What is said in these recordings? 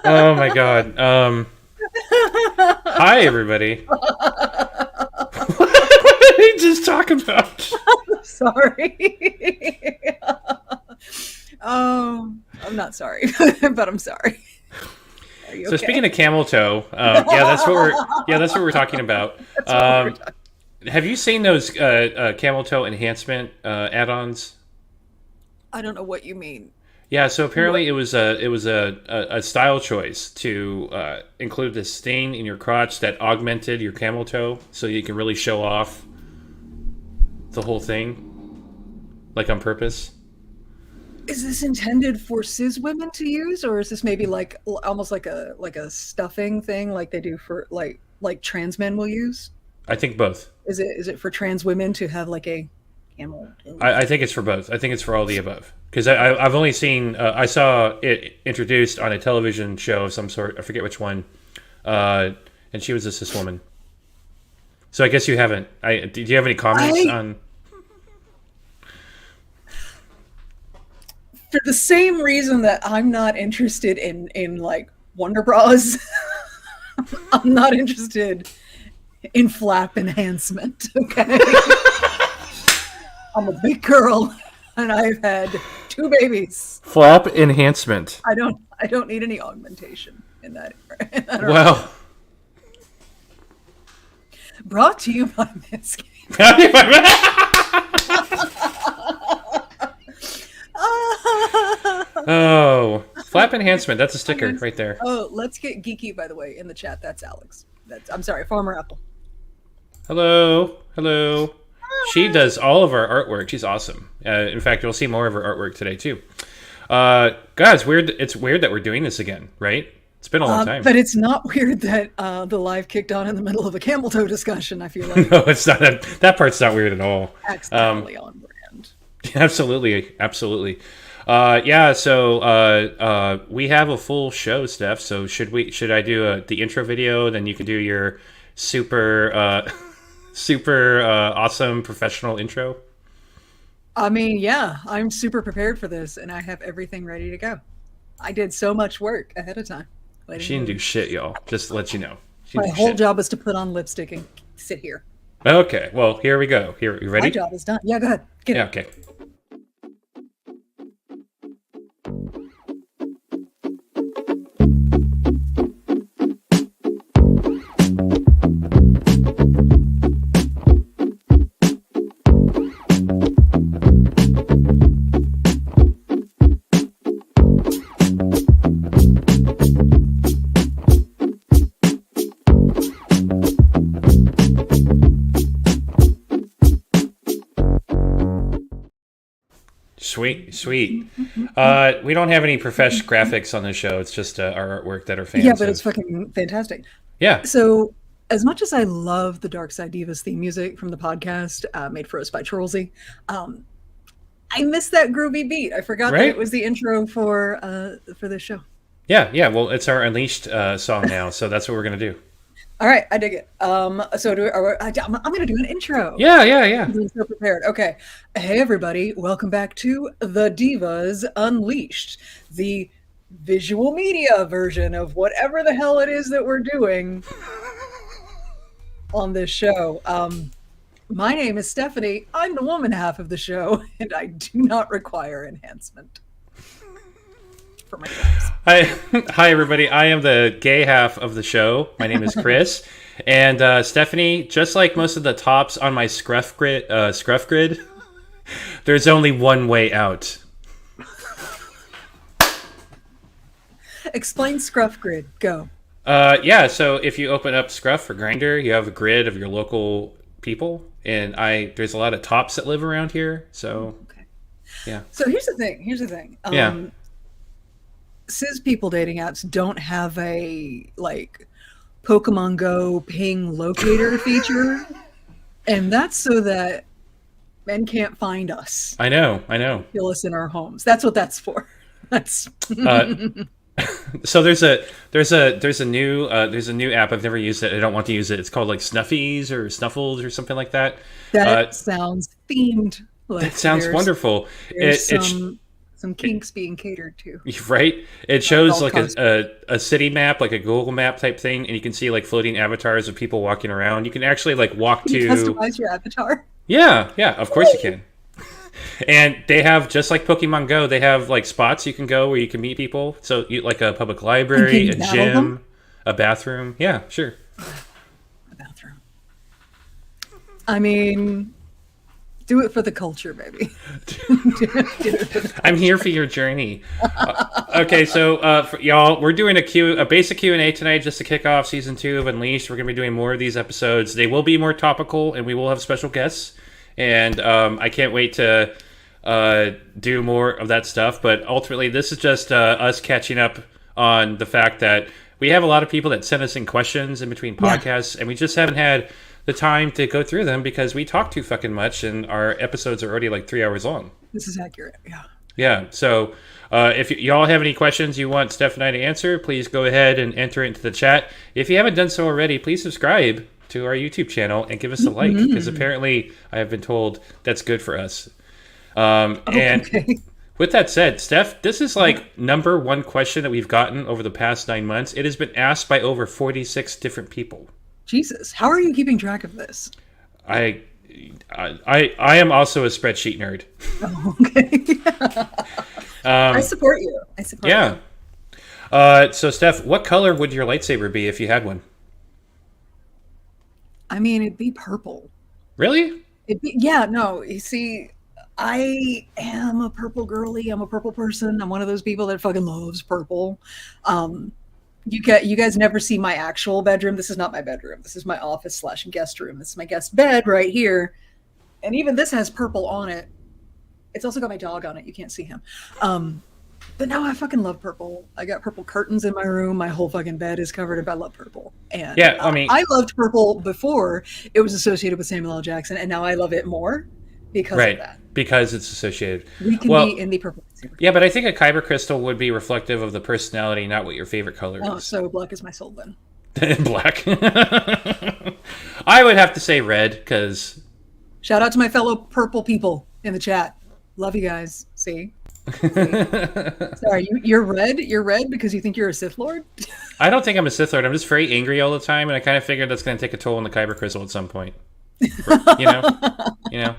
Oh my god. Hi everybody. What did we just talk about? Sorry. I'm not sorry, but I'm sorry. Are you So okay? speaking of camel toe, that's what we're talking about. That's what we're talking. Have you seen those camel toe enhancement add-ons? I don't know what you mean. Yeah, so What? apparently it was a style choice to include this stain in your crotch that augmented your camel toe, so you can really show off the whole thing, like on purpose. Is this intended for cis women to use, or is this maybe like almost like a stuffing thing, like they do for like trans men will use? I think both. Is it for trans women to have like a camel toe I thing? think it's for both. I think it's for all the above. Because I've only seen, I saw it introduced on a television show of some sort. I forget which one. And she was a cis woman. So I guess you haven't. Do you have any comments I on? For the same reason that I'm not interested in like Wonder Bras. I'm not interested in flap enhancement. Okay, I'm a big girl, and I've had two babies. Flap enhancement. I don't need any augmentation in that. In that arena. Well, Brought to you by Manscaped. oh, flap enhancement. That's a sticker right there. Oh, let's get geeky, by the way, in the chat. That's Alex. I'm sorry, Farmer Apple. Hello, hello. She does all of our artwork. She's awesome. In fact, you'll see more of her artwork today too. God, it's weird. It's weird that we're doing this again, right? It's been a long time. But it's not weird that the live kicked on in the middle of a camel toe discussion. I feel like No, it's not. That part's not weird at all. accidentally on brand. Absolutely, absolutely. Yeah. So we have a full show, Steph. So should I do the intro video? Then you can do your super super awesome professional intro. I mean, yeah, I'm super prepared for this, and I have everything ready to go. I did so much work ahead of time. She didn't do shit, y'all. Just to let you know. She My didn't do whole shit. job is to put on lipstick and sit here. Okay. Well, here we go. Here, you My ready? job is done. Yeah, go ahead. Get Yeah. it. Okay. Sweet, sweet. We don't have any professional graphics on the show. It's just our artwork that our Yeah, fans but it's have. fucking fantastic. Yeah. So, as much as I love the Dark Side Divas theme music from the podcast made for us by Trollsy, I missed that groovy beat. I forgot that it Right. was the intro for this show. Yeah. Yeah. Well, it's our Unleashed song now, so that's what we're gonna do. All right, I dig it. I'm going to do an intro. Yeah. Yeah. Yeah. I'm so prepared. Okay. Hey, everybody. Welcome back to the Divas Unleashed, the visual media version of whatever the hell it is that we're doing on this show. My name is Stephanie. I'm the woman half of the show, and I do not require enhancement for my clothes. Hi, everybody. I am the gay half of the show. My name is Chris, and Stephanie. Just like most of the tops on my scruff grid, there's only one way out. Explain Scruff Grid. Go. Yeah. So if you open up Scruff or Grinder, you have a grid of your local people, and there's a lot of tops that live around here. So Okay. yeah, So here's the thing. yeah. Cis people dating apps don't have a like Pokemon Go ping locator feature, and that's so that men can't find us, I know. I know. kill us in our homes. That's what that's for. That's Uh, So there's a new app. I've never used it. I don't want to use it. It's called like Snuffies or Snuffles or something like that. that sounds themed. Like It sounds there's wonderful. there's It some Some kinks being catered to. Right? It shows like Golf a city map, like a Google map type thing, and you can see like floating avatars of people walking around. You can actually like walk Can you to. customize your avatar? Yeah, yeah, of course you can. And they have, just like Pokemon Go, they have like spots you can go where you can meet people. So you like a public library, a gym, a bathroom. Yeah, sure. A bathroom. I mean, do it for the culture, baby. I'm here for your journey. Okay, so for y'all, we're doing a basic Q&A tonight just to kick off season 2 of Unleashed. We're going to be doing more of these episodes. They will be more topical, and we will have special guests. And I can't wait to do more of that stuff. But ultimately, this is just us catching up on the fact that we have a lot of people that send us in questions in between podcasts, and we just haven't had the time to go through them because we talk too fucking much, and our episodes are already like 3 hours long. This is accurate, yeah. Yeah, so if y'all have any questions you want Steph and I to answer, please go ahead and enter it into the chat. If you haven't done so already, please subscribe to our YouTube channel and give us a like, because apparently I have been told that's good for us. And with that said, Steph, this is like number 1 question that we've gotten over the past 9 months. It has been asked by over 46 different people. Jesus, how are you keeping track of this? I am also a spreadsheet nerd. Oh, okay. I support you. Yeah. So, Steph, what color would your lightsaber be if you had one? I mean, it'd be purple. Really? No. You see, I am a purple girly. I'm a purple person. I'm one of those people that fucking loves purple. You guys never see my actual bedroom. This is not my bedroom. This is my office / guest room. This is my guest bed right here. And even this has purple on it. It's also got my dog on it. You can't see him. But no, I fucking love purple. I got purple curtains in my room. My whole fucking bed is covered in. I love purple. And yeah, I mean, I loved purple before it was associated with Samuel L. Jackson, and now I love it more because of that. Because it's associated. We can be in the purple. Yeah, but I think a kyber crystal would be reflective of the personality, not what your favorite color is. Oh, so black is my soul then. Black. I would have to say red, because... Shout out to my fellow purple people in the chat. Love you guys. See? Sorry, you're red? You're red because you think you're a Sith Lord? I don't think I'm a Sith Lord. I'm just very angry all the time, and I kind of figured that's going to take a toll on the kyber crystal at some point. You know?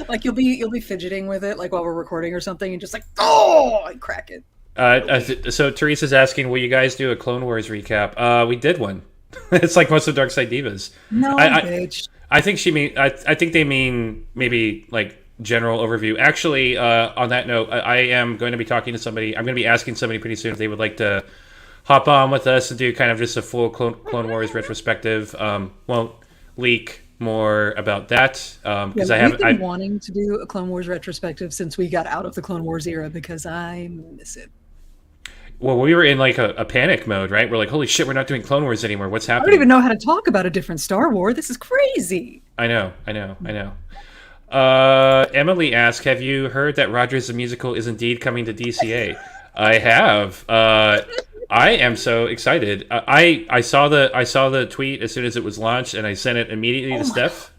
Like you'll be fidgeting with it, like while we're recording or something, and just like, oh, I crack it. So Teresa's asking, will you guys do a Clone Wars recap? We did one. It's like most of Dark Side Divas. No, bitch. I think I think they mean maybe like general overview. Actually, on that note, I am going to be talking to somebody. I'm going to be asking somebody pretty soon if they would like to hop on with us and do kind of just a full Clone Wars retrospective. Won't leak more about that because I've been wanting to do a Clone Wars retrospective since we got out of the Clone Wars era because I miss it. Well, we were in like a panic mode, right? We're like, holy shit, we're not doing Clone Wars anymore. What's happening? I don't even know how to talk about a different Star Wars. This is crazy. I know. Emily asked, have you heard that Rogers the Musical is indeed coming to DCA? I have. I am so excited. I saw the tweet as soon as it was launched, and I sent it immediately to Steph.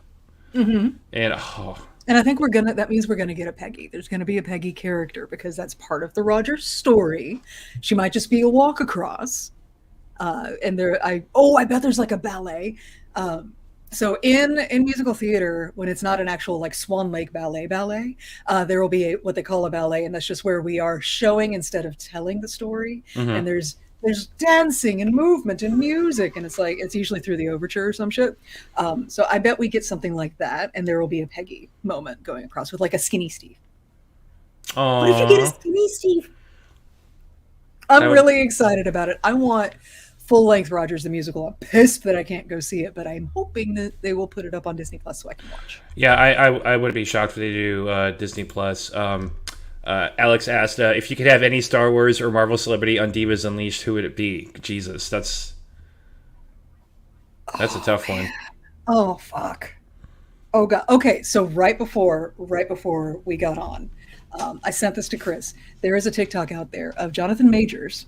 Mm-hmm. And I think that means we're gonna get a Peggy. There's gonna be a Peggy character because that's part of the Rogers story. She might just be a walk across. I bet there's like a ballet. So in musical theater, when it's not an actual like Swan Lake ballet, there will be what they call a ballet, and that's just where we are showing instead of telling the story. Mm-hmm. And there's dancing and movement and music, and it's usually through the overture or some shit. So I bet we get something like that, and there will be a Peggy moment going across with like a skinny Steve. Aww. What if you get a skinny Steve? I'm really excited about it. I want full-length Rogers the Musical. I'm pissed that I can't go see it, but I'm hoping that they will put it up on Disney Plus so I can watch. Yeah, I would be shocked if they do Disney Plus. Alex asked if you could have any Star Wars or Marvel celebrity on Divas Unleashed, who would it be? Jesus, that's a tough one. Oh fuck. Oh god. Okay, so right before we got on, I sent this to Chris. There is a TikTok out there of Jonathan Majors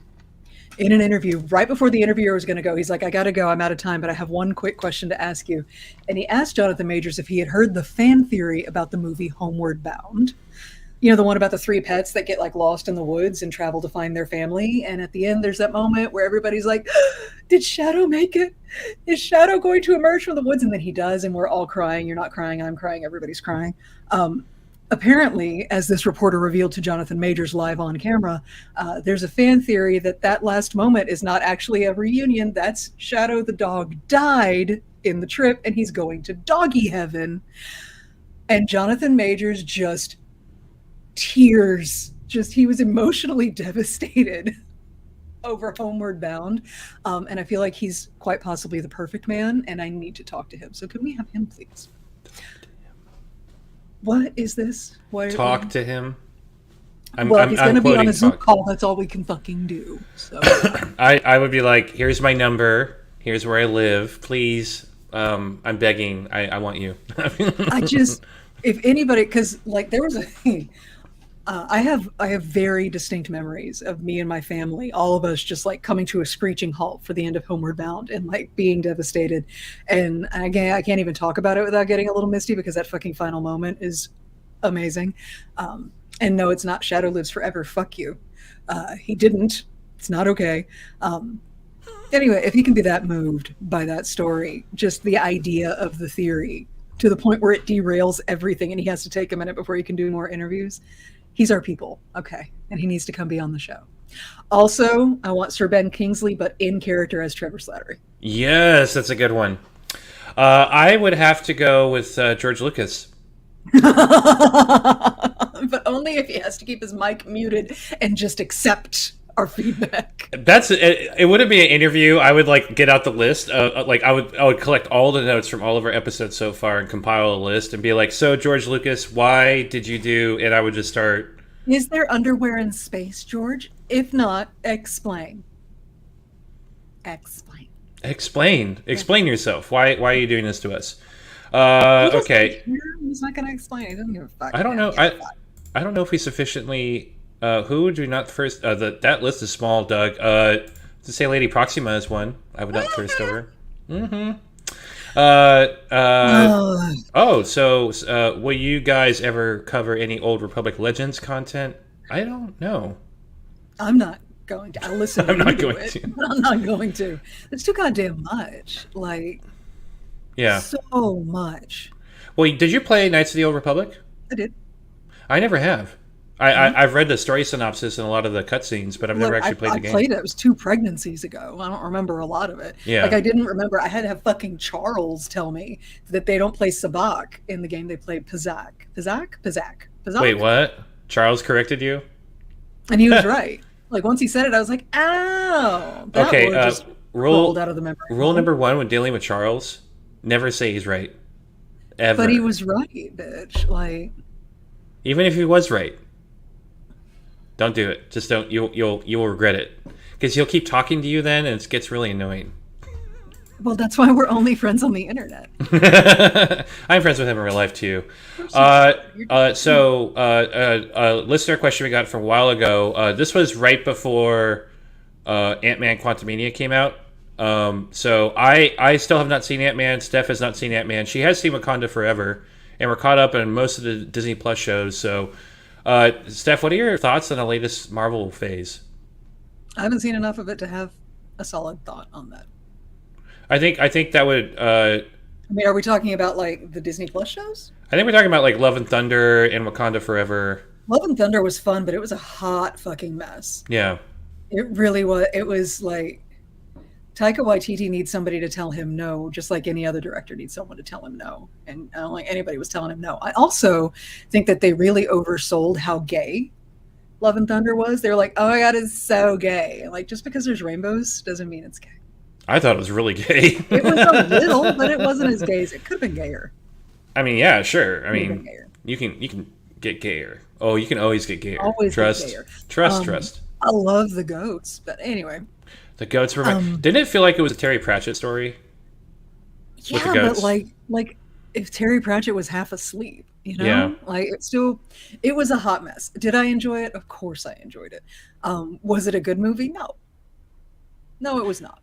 in an interview right before the interviewer was going to go. He's like, I got to go. I'm out of time, but I have one quick question to ask you. And he asked Jonathan Majors if he had heard the fan theory about the movie Homeward Bound. You know, the one about the three pets that get like lost in the woods and travel to find their family. And at the end, there's that moment where everybody's like, did Shadow make it? Is Shadow going to emerge from the woods? And then he does, and we're all crying. You're not crying, I'm crying, everybody's crying. Apparently, as this reporter revealed to Jonathan Majors live on camera, there's a fan theory that that last moment is not actually a reunion. That's Shadow the dog died in the trip, and he's going to doggy heaven. And Jonathan Majors just tears. Just he was emotionally devastated over Homeward Bound. And I feel like he's quite possibly the perfect man, and I need to talk to him. So can we have him, please? What is this? Talk to him. He's going to be on a Zoom call. That's all we can fucking do. So I would be like, here's my number. Here's where I live. Please, I'm begging. I want you. I just, if anybody, because like there was a, I have very distinct memories of me and my family, all of us just like coming to a screeching halt for the end of Homeward Bound and like being devastated. And again, I can't even talk about it without getting a little misty because that fucking final moment is amazing. And no, it's not Shadow Lives Forever. Fuck you. He didn't. It's not okay. Anyway, if he can be that moved by that story, just the idea of the theory to the point where it derails everything and he has to take a minute before he can do more interviews. He's our people. Okay. And he needs to come be on the show. Also, I want Sir Ben Kingsley, but in character as Trevor Slattery. Yes, that's a good one. I would have to go with George Lucas. But only if he has to keep his mic muted and just accept our feedback. That's it. It wouldn't be an interview. I would like get out the list. Like I would collect all the notes from all of our episodes so far and compile a list and be like, so George Lucas, why did you do? And I would just start. Is there underwear in space, George? If not, explain. Explain yourself. Why are you doing this to us? Okay. He's not going to explain. He doesn't give a fuck. I don't know. I don't know if we sufficiently. Who would we not first? That list is small, Doug. To say Lady Proxima is one. I would not thirst over. Mm-hmm. So will you guys ever cover any Old Republic Legends content? I don't know. I'm not going to. I listen. I'm not going to. I'm not going to. It's too goddamn much. Like, yeah, so much. Well, did you play Knights of the Old Republic? I did. I never have. I've read the story synopsis and a lot of the cutscenes, but I've never actually played the game. I played it. It was 2 pregnancies ago. I don't remember a lot of it. Yeah. Like, I didn't remember. I had to have fucking Charles tell me that they don't play Sabak in the game. They play Pazak. Pazak. Wait, what? Charles corrected you? And he was right. Like, once he said it, I was like, ow. That okay, just rolled out of the memory. Rule number 1 when dealing with Charles, never say he's right. Ever. But he was right, bitch. Like, even if he was right. Don't do it. Just don't. You'll regret it because he'll keep talking to you then, and it gets really annoying. Well, that's why we're only friends on the internet. I'm friends with him in real life too. Listener question we got from a while ago. This was right before Ant-Man Quantumania came out. So I still have not seen Ant-Man. Steph has not seen Ant-Man. She has seen Wakanda Forever, and we're caught up in most of the Disney Plus shows. So. Steph, what are your thoughts on the latest Marvel phase? I haven't seen enough of it to have a solid thought on that. I think that would. I mean, are we talking about like the Disney Plus shows? I think we're talking about like Love and Thunder and Wakanda Forever. Love and Thunder was fun, but it was a hot fucking mess. Yeah, it really was. It was like Taika Waititi needs somebody to tell him no, just like any other director needs someone to tell him no. And I don't think anybody was telling him no. I also think that they really oversold how gay Love and Thunder was. They were like, oh my God, it's so gay. Like, just because there's rainbows doesn't mean it's gay. I thought it was really gay. It was a little, but it wasn't as gay as it could have been gayer. I mean, yeah, sure. I mean, you can get gayer. Oh, you can always get gayer. Always trust, get gayer. Trust. I love the goats, but anyway. The goats were. Didn't it feel like it was a Terry Pratchett story? Yeah, but like if Terry Pratchett was half asleep, you know, yeah. Like it was a hot mess. Did I enjoy it? Of course, I enjoyed it. Was it a good movie? No, it was not.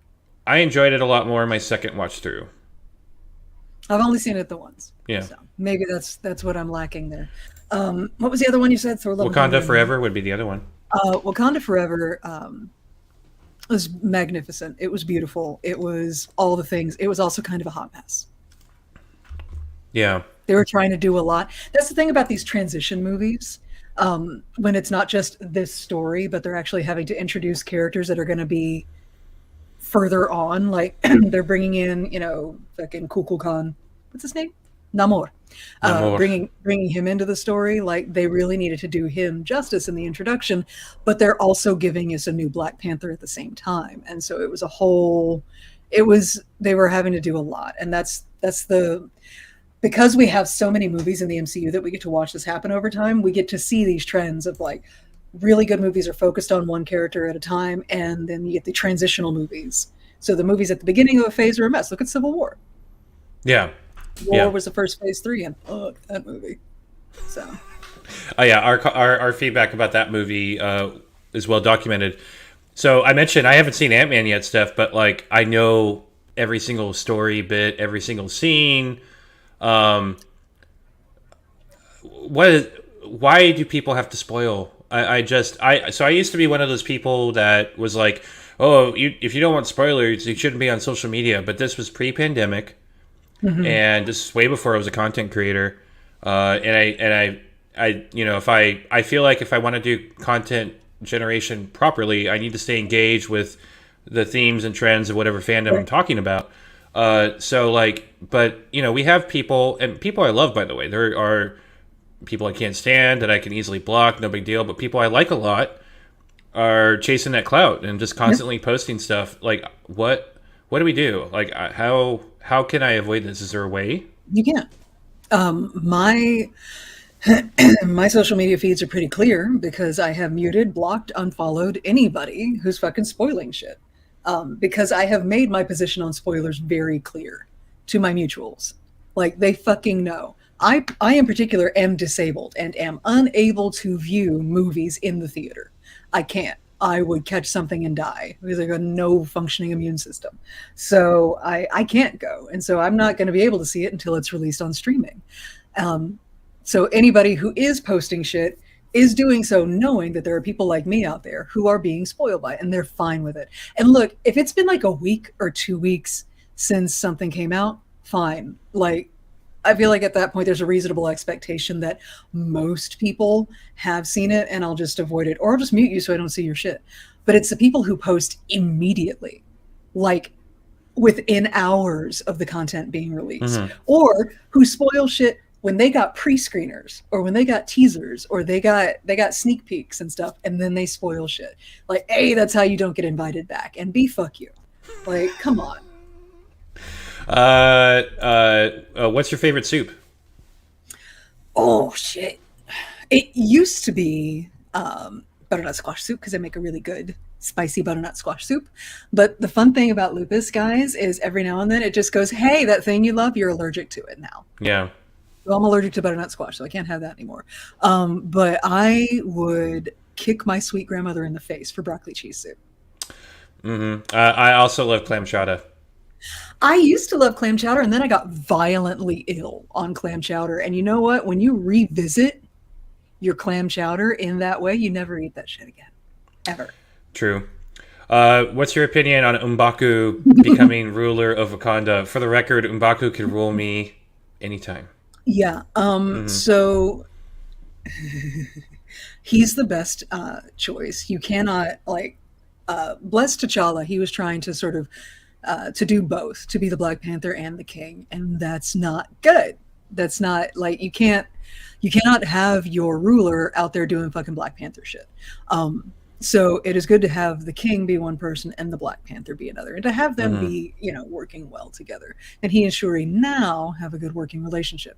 I enjoyed it a lot more in my second watch through. I've only seen it the once. Yeah. So maybe that's what I'm lacking there. What was the other one you said? Thor: Love and Thunder. Wakanda Forever would be the other one. Wakanda Forever was magnificent. It was beautiful. It was all the things. It was also kind of a hot mess. Yeah. They were trying to do a lot. That's the thing about these transition movies. When it's not just this story, but they're actually having to introduce characters that are going to be further on. Like they're bringing in, fucking Kukul Khan. What's his name? Namor. Namor. Bringing him into the story. Like they really needed to do him justice in the introduction, but they're also giving us a new Black Panther at the same time. And so it was they were having to do a lot. And that's because we have so many movies in the MCU that we get to watch this happen over time, we get to see these trends of like really good movies are focused on one character at a time, and then you get the transitional movies. So the movies at the beginning of a phase are a mess. Look at Civil War. Yeah. War was the first phase 3, and fuck that movie. So. Oh yeah, our feedback about that movie is well documented. So I mentioned I haven't seen Ant-Man yet, Steph, but like I know every single story bit, every single scene. Why do people have to spoil? I used to be one of those people that was like, oh, if you don't want spoilers, you shouldn't be on social media. But this was pre-pandemic, and this is way before I was a content creator. And I feel like if I want to do content generation properly, I need to stay engaged with the themes and trends of whatever fandom I'm talking about. But we have people, and people I love, by the way. There are people I can't stand that I can easily block, no big deal. But people I like a lot are chasing that clout and just constantly posting stuff. Like, what do we do? Like, how can I avoid this? Is there a way? You can't. My social media feeds are pretty clear because I have muted, blocked, unfollowed anybody who's fucking spoiling shit. Because I have made my position on spoilers very clear to my mutuals. Like, they fucking know. I in particular am disabled and am unable to view movies in the theater. I can't. I would catch something and die because I got no functioning immune system. So I can't go. And so I'm not going to be able to see it until it's released on streaming. So anybody who is posting shit is doing so knowing that there are people like me out there who are being spoiled by it, and they're fine with it. And look, if it's been like a week or 2 weeks since something came out, fine. Like, I feel like at that point there's a reasonable expectation that most people have seen it, and I'll just avoid it, or I'll just mute you so I don't see your shit. But it's the people who post immediately, like within hours of the content being released, or who spoil shit when they got pre-screeners or when they got teasers or they got sneak peeks and stuff, and then they spoil shit. Like, A, that's how you don't get invited back, and B, fuck you. Like, come on. What's your favorite soup? Oh shit! It used to be butternut squash soup because I make a really good spicy butternut squash soup. But the fun thing about lupus, guys, is every now and then it just goes, "Hey, that thing you love, you're allergic to it now." Yeah. So I'm allergic to butternut squash, so I can't have that anymore. But I would kick my sweet grandmother in the face for broccoli cheese soup. I also love clam chowder. I used to love clam chowder, and then I got violently ill on clam chowder. And you know what? When you revisit your clam chowder in that way, you never eat that shit again. Ever. True. What's your opinion on M'Baku becoming ruler of Wakanda? For the record, M'Baku can rule me anytime. Yeah. So he's the best choice. You cannot, bless T'Challa. He was trying to sort of to do both, to be the Black Panther and the King, and that's not good. That's not, like, you cannot have your ruler out there doing fucking Black Panther shit. So it is good to have the King be one person and the Black Panther be another, and to have them be, working well together. And he and Shuri now have a good working relationship.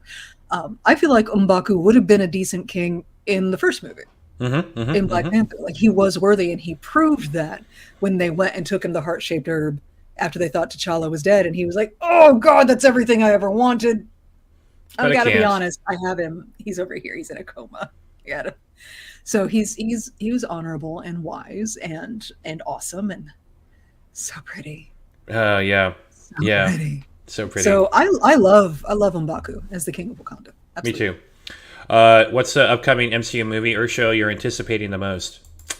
I feel like M'Baku would have been a decent king in the first movie. In Black Panther. Like, he was worthy, and he proved that when they went and took him the heart-shaped herb after they thought T'Challa was dead, and he was like, "Oh God, that's everything I ever wanted." I gotta be honest, I have him. He's over here. He's in a coma. Yeah. So he was honorable and wise and awesome and so pretty. Yeah. So pretty. So pretty. So I love M'Baku as the king of Wakanda. Me Absolutely. too. What's the upcoming MCU movie or show you're anticipating the most? I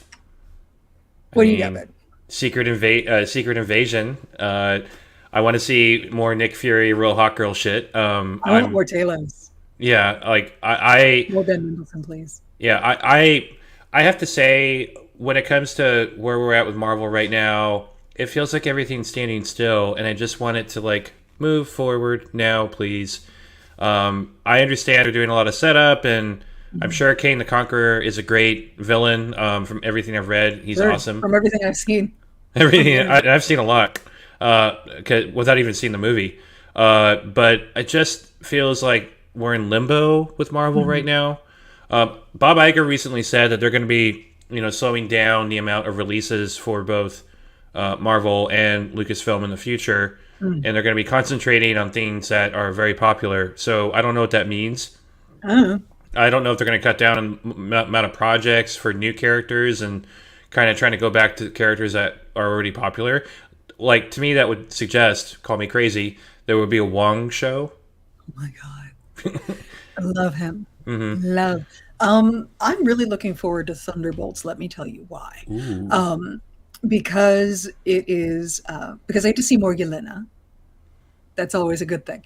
What do you got, mean, bud? Secret Invasion. I want to see more Nick Fury, real hot girl shit. I want more Talos. Yeah, like I More Ben Mendelsohn, please. yeah, I have to say, when it comes to where we're at with Marvel right now, it feels like everything's standing still, and I just want it to like move forward now, please. I understand they're doing a lot of setup, and I'm sure Kane the Conqueror is a great villain. From everything I've read, he's Sure. awesome. From everything I've seen on the Everything internet. I've seen a lot, without even seeing the movie. But it just feels like we're in limbo with Marvel right Mhm. now. Bob Iger recently said that they're going to be, slowing down the amount of releases for both Marvel and Lucasfilm in the future, Mm. and they're going to be concentrating on things that are very popular. So I don't know what that means. I don't know. I don't know if they're going to cut down on amount of projects for new characters and kind of trying to go back to characters that are already popular. Like, to me, that would suggest, call me crazy, there would be a Wong show. Oh my god. I love him. Hmm. Love. I'm really looking forward to Thunderbolts. Let me tell you why. Ooh. Um, because it is because I get to see more Yelena. That's always a good thing.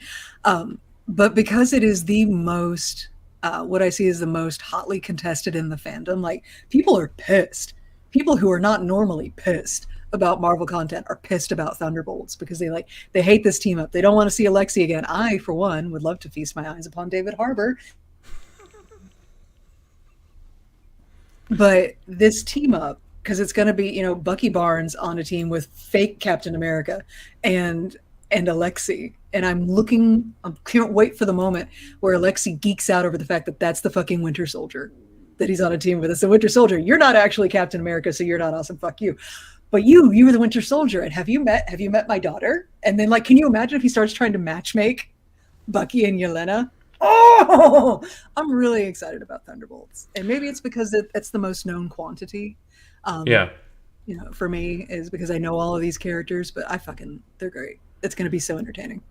But because it is the most, what I see is the most hotly contested in the fandom. Like people are pissed. People who are not normally pissed about Marvel content are pissed about Thunderbolts because they hate this team up. They don't want to see Alexi again. I, for one, would love to feast my eyes upon David Harbour. But this team up, because it's going to be, Bucky Barnes on a team with fake Captain America and Alexi. And I can't wait for the moment where Alexi geeks out over the fact that that's the fucking Winter Soldier that he's on a team with. It's the Winter Soldier. You're not actually Captain America, so you're not awesome. Fuck you. But you were the Winter Soldier. And have you met my daughter? And then can you imagine if he starts trying to matchmake Bucky and Yelena? Oh, I'm really excited about Thunderbolts, and maybe it's because it's the most known quantity. Um, Yeah. for me, is because I know all of these characters, but they're great. It's going to be so entertaining.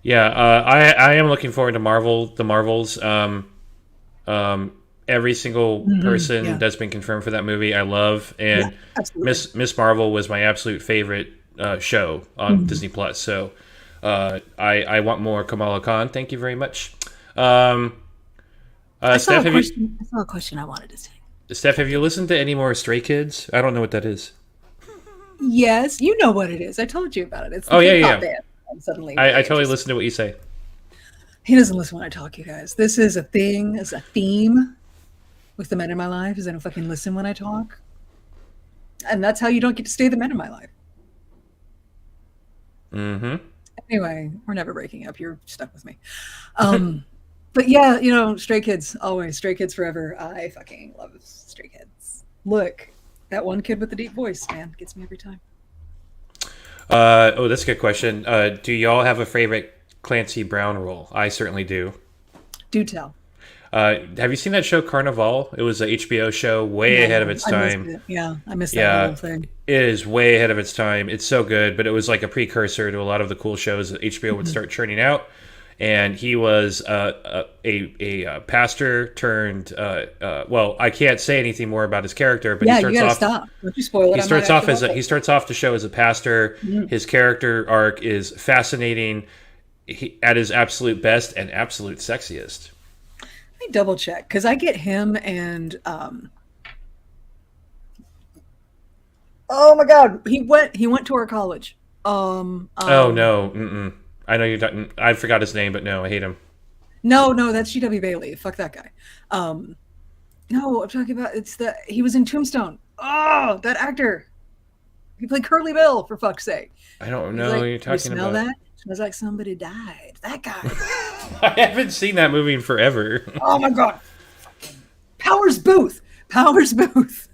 Yeah. I am looking forward to the Marvels. Every single person Yeah, that's been confirmed for that movie, I love. yeah, And absolutely. Miss Marvel was my absolute favorite show on Mhm. Disney Plus. So I want more Kamala Khan. Thank you very much. Um, I saw Steph, a question. I saw a question I wanted to say. Have you listened to any more Stray Kids? I don't know what that is. Yes, you know what it is. I told you about it. It's the Oh yeah, yeah, K-pop yeah. band. I'm suddenly I really totally interested. listen to what you say. He doesn't listen when I talk, you guys. This is a thing. It's a theme with the men in my life. Is I don't fucking listen when I talk, and that's how you don't get to stay the men in my life. Mm-hmm. Anyway, we're never breaking up. You're stuck with me. Um, but yeah, Stray Kids, always Stray Kids forever. I fucking love Stray Kids. Look, that one kid with the deep voice, man, gets me every time. Oh, that's a good question. Do y'all have a favorite Clancy Brown role? I certainly do. Do tell. Have you seen that show Carnival? It was a HBO show way ahead of No, its I missed time. it. Yeah, I missed that whole Yeah, thing. it is way ahead of its time. It's so good, but it was like a precursor to a lot of the cool shows that HBO would start churning out. And he was a pastor turned. Well, I can't say anything more about his character, but Yeah, you gotta stop. Don't you spoil it. I might actually watch it. he starts off the show as a pastor. Mhm. His character arc is fascinating. At his absolute best and absolute sexiest. Let me double check because I get him and oh my god, he went to our college. Um, Oh um, no, mm-mm. I know you're not. I forgot his name, but no, I hate him. no, that's GW Bailey. Fuck that guy. Um, no, I'm talking about he was in Tombstone. Oh, that actor. He played Curly Bill for fuck's sake. I don't He's know who like, you're you talking smell about. that? Smells like somebody died. That guy. I haven't seen that movie in forever. Oh my god. Powers Booth. Powers Booth.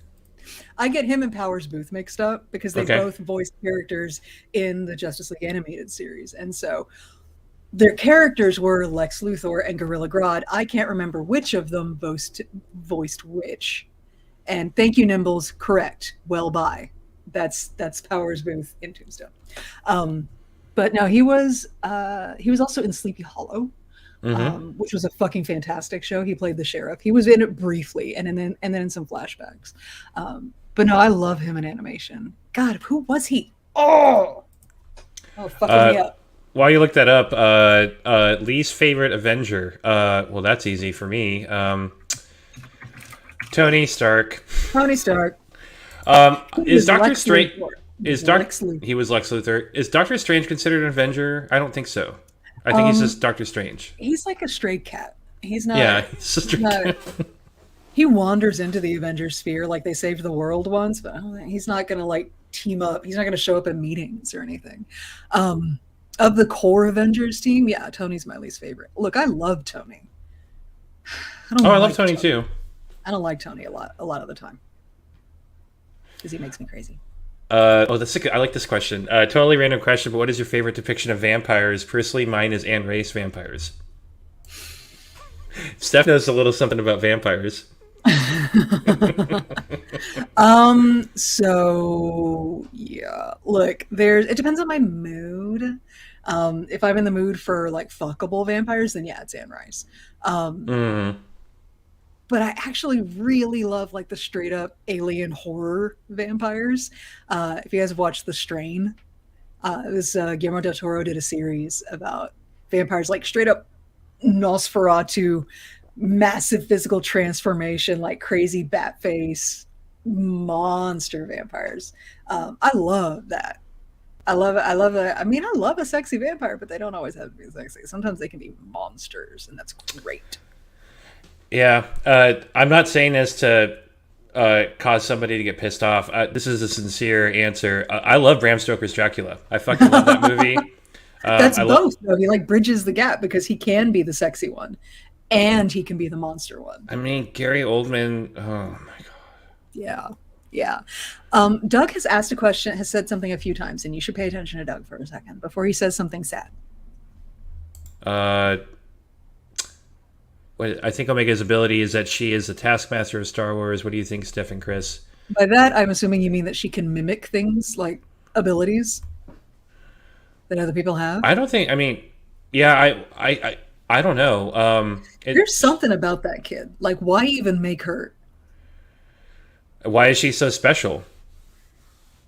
I get him and Powers Booth mixed up because they Okay. both voiced characters in the Justice League animated series. And so their characters were Lex Luthor and Gorilla Grodd. I can't remember which of them voiced which. And thank you, Nimbles. Correct. Well by. That's Powers Booth in Tombstone. Um, But no, he was also in Sleepy Hollow, Mm-hmm. which was a fucking fantastic show. He played the sheriff. He was in it briefly, and then in some flashbacks. But no, I love him in animation. God, who was he? Oh, fucking me Uh, up. while you look that up, least favorite Avenger. Well, that's easy for me. Tony Stark. Tony Stark. He Is was Doctor Lex Strange? Luthor. He Is was Doc? Lex Luthor. He was Lex Luthor. Is Doctor Strange considered an Avenger? I don't think so. I think he's just Doctor Strange. He's like a stray cat. He's Yeah, not. he's just He's not. He wanders into the Avengers sphere like they saved the world once, but I don't think, he's not gonna like team up. He's not gonna show up in meetings or anything. Um, of the core Avengers team, yeah, Tony's my least favorite. Look, I love Tony. I Oh, don't I love like Tony Tony. too. I don't like Tony a lot of the time because he makes me crazy. I like this question. Totally random question, but what is your favorite depiction of vampires? Personally, mine is Anne Rice vampires. Steph knows a little something about vampires. So yeah, look, it depends on my mood. If I'm in the mood for like fuckable vampires, then yeah, it's Anne Rice. Um, Mm. but I actually really love like the straight up alien horror vampires. If you guys have watched The Strain, it was Guillermo del Toro did a series about vampires, like straight up Nosferatu, massive physical transformation, like crazy bat face, monster vampires. I love that. I love it. I love it. I mean, I love a sexy vampire, but they don't always have to be sexy. Sometimes they can be monsters, and that's great. Yeah, I'm not saying this to cause somebody to get pissed off. This is a sincere answer. I love Bram Stoker's Dracula. I fucking love that movie. That's I love. both, though. He like bridges the gap because he can be the sexy one, and he can be the monster one. I mean, Gary Oldman. Oh my Yeah. Yeah. Doug has asked a question, has said something a few times, and you should pay attention to Doug for a second before he says something sad. god. What I think Omega's ability is that she is the Taskmaster of Star Wars. What do you think, Steph and Chris? By that, I'm assuming you mean that she can mimic things like abilities that other people have. I don't think. I mean, yeah, I don't know. There's something about that kid. Like, why even make her? Why is she so special?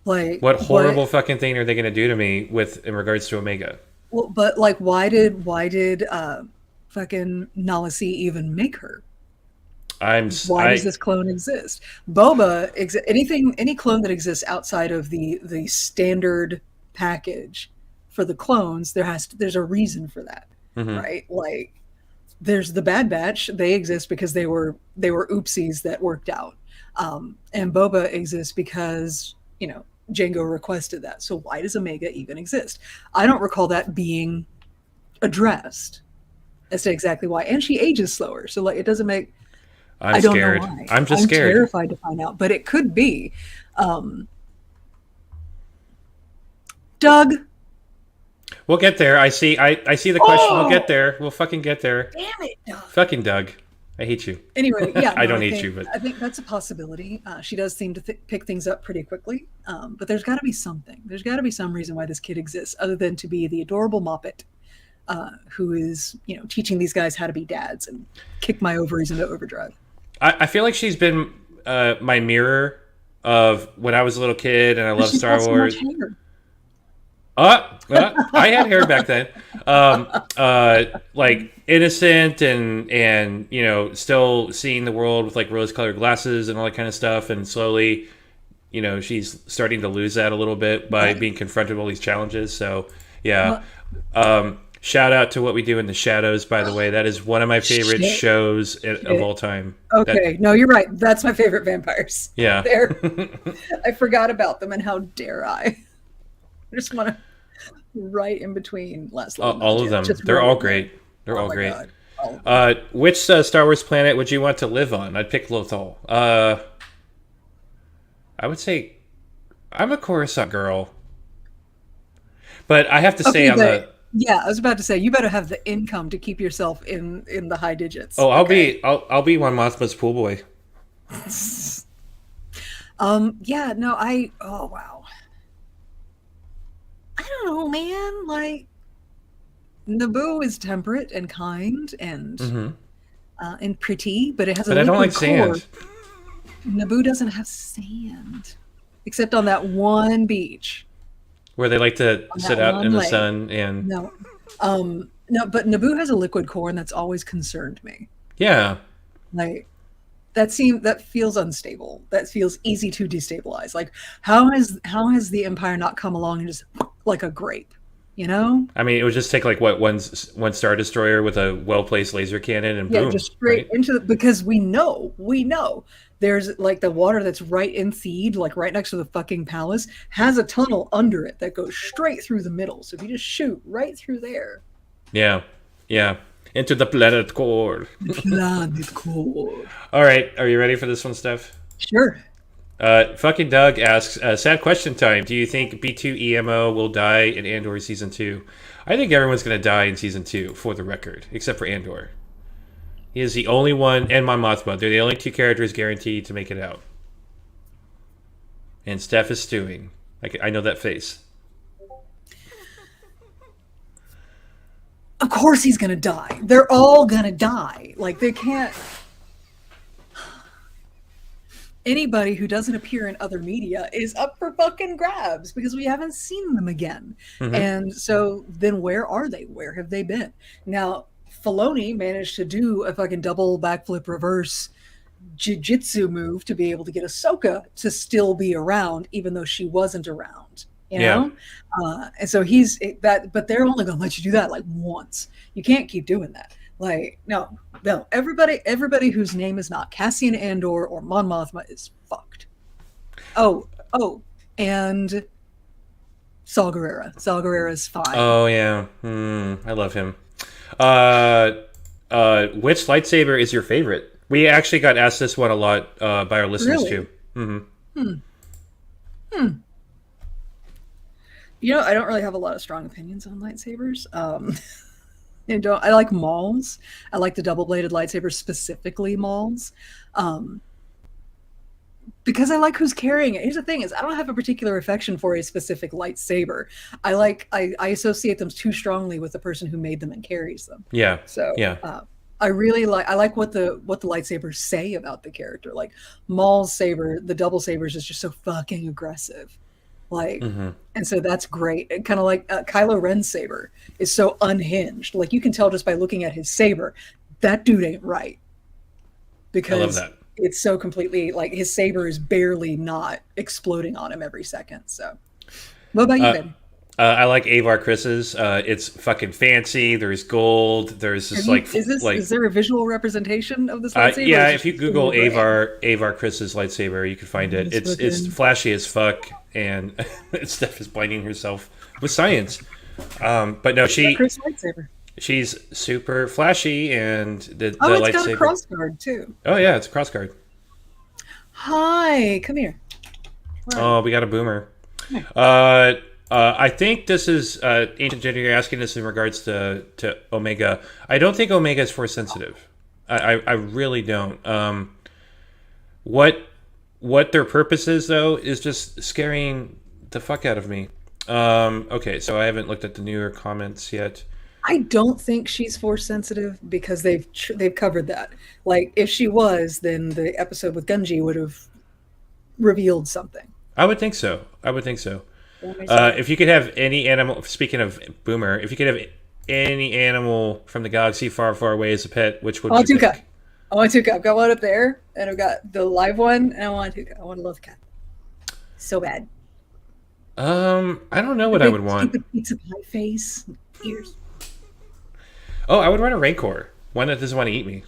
Like, What horrible fucking thing are they going to do to me with in regards to Omega? Well, but like, why did fucking Nalisi even make her? Why does this clone exist? Any clone that exists outside of the standard package for the clones, there's a reason for that, Mhm. right? Like there's the Bad Batch, they exist because they were oopsies that worked out. And Boba exists because, Django requested that. So why does Omega even exist? I don't recall that being addressed as to exactly why. And she ages slower. So like it doesn't make I'm I don't scared. know why. I'm just I'm scared. terrified to find out, but it could be. Um, Doug, We'll get there. I see the question. We'll get oh, there. We'll fucking get there. damn it, Doug. Fucking Doug. I hate you. Anyway, yeah, I no, don't hate you, but I think that's a possibility. She does seem to pick things up pretty quickly, but there's got to be something. There's got to be some reason why this kid exists, other than to be the adorable Moppet, who is, teaching these guys how to be dads and kick my ovaries into overdrive. I feel like she's been my mirror of when I was a little kid and I loved She's got Star so much Wars. hair. I had hair back then. Like innocent and still seeing the world with like rose-colored glasses and all that kind of stuff. And slowly, she's starting to lose that a little bit by being confronted with all these challenges. So yeah. Shout out to What We Do in the Shadows, by the way. That is one of my favorite Shit. show of all time. Okay, no, you're right. That's my favorite vampires. Yeah. There, I forgot about them, and how dare I? I just want to right in between last level. All of them. Just They're right all in. great. They're Oh all my great. God. All of them. Which Star Wars planet would you want to live on? I'd pick Lothal. I would say I'm a Coruscant girl, but I have to say Yeah, I was about to say you better have the income to keep yourself in the high digits. Oh, okay? I'll be Mon Mothma's pool boy. Yeah, no, oh wow. I don't know, man. Like, Naboo is temperate and kind and pretty, but it has a But I don't like liquid core. sand. Naboo doesn't have sand, except on that one beach, Where they like to on sit that out in one the lake. sun and No, no, but Naboo has a liquid core, and that's always concerned me. yeah. Like, that feels unstable. That feels easy to destabilize. Like, how has the Empire not come along and just like a grape, you know? I mean, it would just take like what one star destroyer with a well placed laser cannon and Yeah, boom, just straight right? into the, because we know there's like the water that's right in Theed, like right next to the fucking palace, has a tunnel under it that goes straight through the middle. So if you just shoot right through there, Yeah, yeah. Into the planet core. the planet core. All right, are you ready for this one, Steph? Sure. Fucking Doug asks, sad question time. Do you think B2 EMO will die in Andor season 2? I think everyone's going to die in season 2, for the record, except for Andor. He is the only one, and Mon Mothma. They're the only two characters guaranteed to make it out. And Steph is stewing. I know that face. Of course he's gonna die. They're all gonna die. Like, they can't. Anybody who doesn't appear in other media is up for fucking grabs because we haven't seen them again. Mm-hmm. And so then where are they? Where have they been? Now, Filoni managed to do a fucking double backflip reverse jiu-jitsu move to be able to get Ahsoka to still be around, even though she wasn't around. You know? And so he's that, but they're only gonna let you do that like once. You can't keep doing that. Like, no. Everybody whose name is not Cassian Andor or Mon Mothma is fucked. Oh, and Saw Gerrera. Saw Gerrera's fine. Oh, yeah. I love him. Which lightsaber is your favorite? We actually got asked this one a lot by our listeners, Really? too. Mm-hmm. You know, I don't really have a lot of strong opinions on lightsabers. I like Mauls. I like the double-bladed lightsabers, specifically Mauls, because I like who's carrying it. Here's the thing: is I don't have a particular affection for a specific lightsaber. I associate them too strongly with the person who made them and carries them. Yeah. So Yeah. I like what the lightsabers say about the character. Like Maul's saber, the double sabers, is just so fucking aggressive. Like, and so that's great. Kind of like Kylo Ren's saber is so unhinged. Like, you can tell just by looking at his saber, that dude ain't right. Because I love that. it's so completely, like, his saber is barely not exploding on him every second. So, what about you, Ben? I like Avar Chris's. It's fucking fancy. There's gold. There's this Is there a visual representation of this lightsaber? yeah, if you Google Avar Chris's lightsaber, you can find it. It's flashy as fuck, and Steph is blinding herself with science. But no, Chris lightsaber. she's super flashy, and the It's lightsaber. got a crossguard too. Oh yeah, it's a crossguard. Hi, come here. Oh, we got a boomer. I think this is Ancient Ginger. You're asking this in regards to Omega. I don't think Omega is force sensitive. I really don't. What their purpose is, though, is just scaring the fuck out of me. Okay, so I haven't looked at the newer comments yet. I don't think she's force sensitive because they've covered that. Like, if she was, then the episode with Gunji would have revealed something. I would think so. If you could have any animal, speaking of Boomer, if you could have any animal from the galaxy far, far away as a pet, which would you pick? I want Tuca. I've got one up there, and I've got the live one, and I want Tuca. I want a love cat. So bad. I don't know what I would want. Stupid pizza pie face, ears. Oh, I would want a Rancor. One that doesn't want to eat me.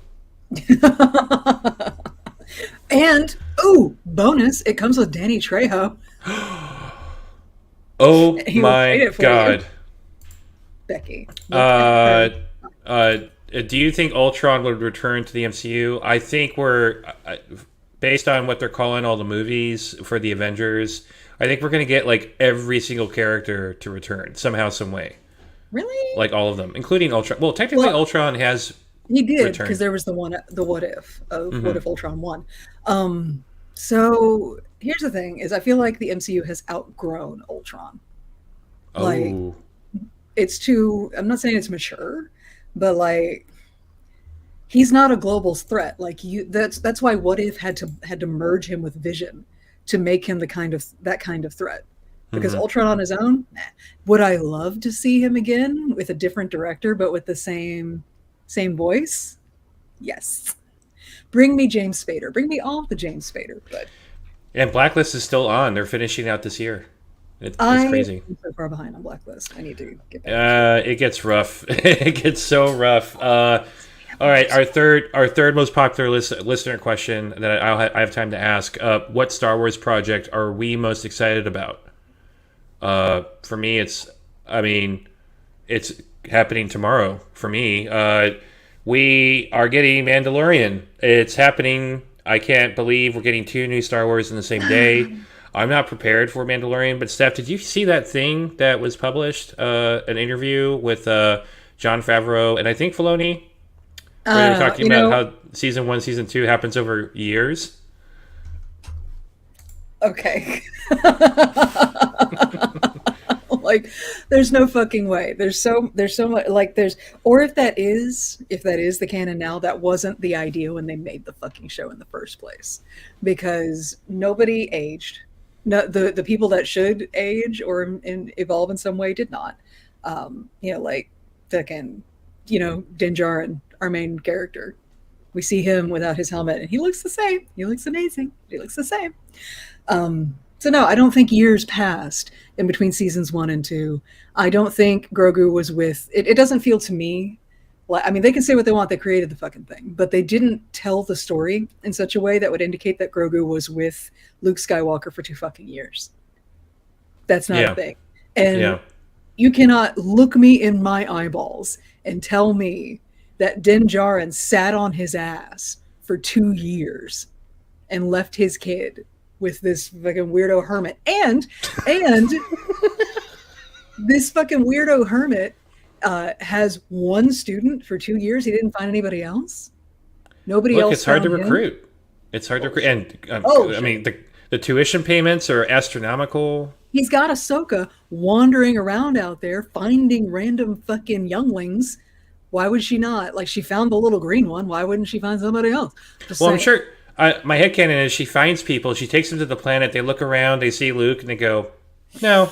And, bonus, it comes with Danny Trejo. Oh my god. You. Becky. Do you think Ultron would return to the MCU? I think we're, based on what they're calling all the movies for the Avengers, I think we're going to get like every single character to return somehow, some way. Really? Like all of them, including Ultron. Well, technically Ultron has He did, because there was the what if of what if Ultron won. So here's the thing: is I feel like the MCU has outgrown Ultron. Like, Oh. it's too. I'm not saying it's mature, but like, he's not a global threat. Like you, that's why What If had to merge him with Vision to make him that kind of threat. Because Hmm. Ultron on his own, nah. Would I love to see him again with a different director but with the same voice? Yes. Bring me James Spader. Bring me all the James Spader. But And Blacklist is still on. They're finishing out this year. It's I crazy. am so far behind on Blacklist. I need to get back into it. It gets rough. It gets so rough. All right, our third most popular listener question that I have time to ask. What Star Wars project are we most excited about? For me, it's happening tomorrow. For me, we are getting Mandalorian. It's happening. I can't believe we're getting two new Star Wars in the same day. I'm not prepared for Mandalorian, but Steph, did you see that thing that was published? An interview with John Favreau and I think Filoni, where they're talking You about know, how season one, season two happens over years. okay. Like there's no fucking way. There's so much like there's or if that is the canon now, that wasn't the idea when they made the fucking show in the first place. Because nobody aged. No, the people that should age or evolve in some way did not. Like fucking, Din Djarin, our main character. We see him without his helmet, and he looks the same. He looks amazing. He looks the same. So no, I don't think years passed in between seasons 1 and 2. I don't think Grogu was with. It doesn't feel to me like. I mean, they can say what they want. They created the fucking thing, but they didn't tell the story in such a way that would indicate that Grogu was with Luke Skywalker for 2 fucking years. That's not a Yeah, thing. And yeah. you cannot look me in my eyeballs and tell me that Din Djarin sat on his ass for 2 years and left his kid with this fucking weirdo hermit. And this fucking weirdo hermit has one student for 2 years. He didn't find anybody else. Nobody Look, else it's hard to found him. recruit. It's hard to recruit, and Oh I shit. mean the tuition payments are astronomical. He's got Ahsoka wandering around out there finding random fucking younglings. Why would she not? Like, she found the little green one. Why wouldn't she find somebody else? Just Well, I'm saying. sure. My headcanon is she finds people, she takes them to the planet, they look around, they see Luke, and they go, "No,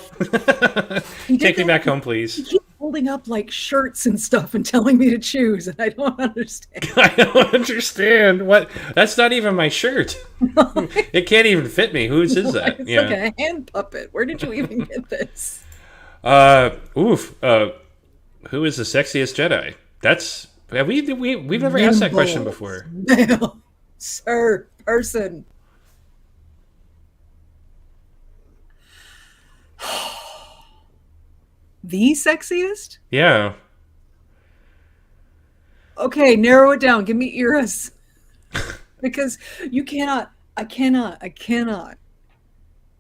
He did take me that. back home, He please." keeps holding up like shirts and stuff and telling me to choose, and I don't understand. I don't understand what. That's not even my shirt. It can't even fit me. Whose is that? It's like Yeah. a hand puppet. Where did you even get this? Oof. Who is the sexiest Jedi? That's we've never asked that question Nimble before. male, sir, person. The sexiest? Yeah. Okay, narrow it down. Give me eras. Because you cannot, I cannot.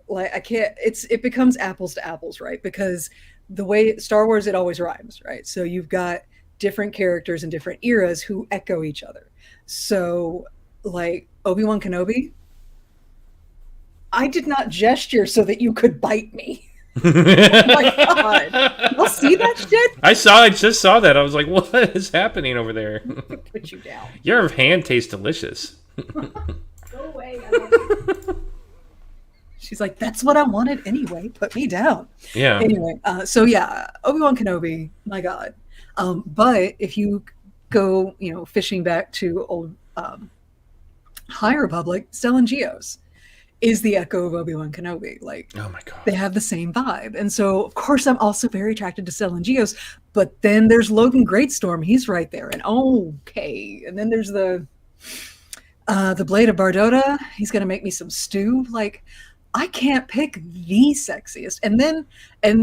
Like, I can't, it becomes apples to apples, right? Because the way Star Wars, it always rhymes, right? So you've got different characters and different eras who echo each other. So, like, Obi-Wan Kenobi, I did not gesture so that you could bite me. Oh my god. You'll see that shit? I just saw that. I was like, what is happening over there? Put you down. Your hand tastes delicious. Go away. She's like, that's what I wanted anyway. Put me down. Yeah. Anyway, so yeah, Obi-Wan Kenobi, my God. But if you go, fishing back to old High Republic, Stellan Geos is the echo of Obi-Wan Kenobi. Like, Oh my god. they have the same vibe. And so, of course, I'm also very attracted to Stellan Geos. But then there's Logan Greatstorm. He's right there. And okay. And then there's the Blade of Bardota. He's going to make me some stew. Like, I can't pick the sexiest. And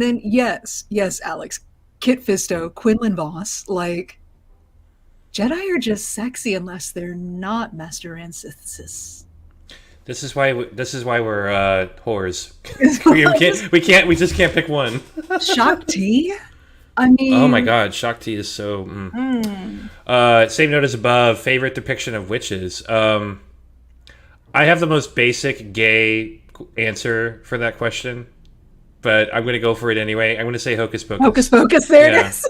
then yes, Alex, Kit Fisto, Quinlan Voss. Like, Jedi are just sexy unless they're not Master Ancestors. This is why we're whores. Just We just can't pick one. Shakti. I Oh my mean, god, Shakti is so. Same note as above. Favorite depiction of witches. I have the most basic gay answer for that question. but I'm going to go for it anyway. I'm going to say Hocus Hocus Pocus. Pocus, there it Yeah. is.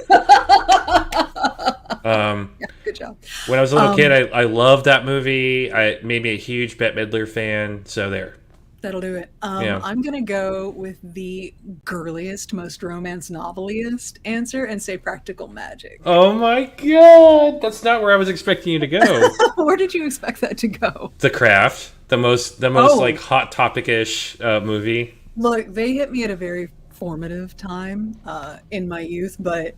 Um, Yeah, good job. when I was a little kid, I loved that movie. I made me a huge Bette Midler fan. So there. That'll do it. Yeah. I'm gonna go with the girliest, most romance noveliest answer and say Practical Magic. Oh my god, that's not where I was expecting you to go. Where did you expect that to go? The Craft, the most like hot topic-ish movie. Look, they hit me at a very formative time in my youth, but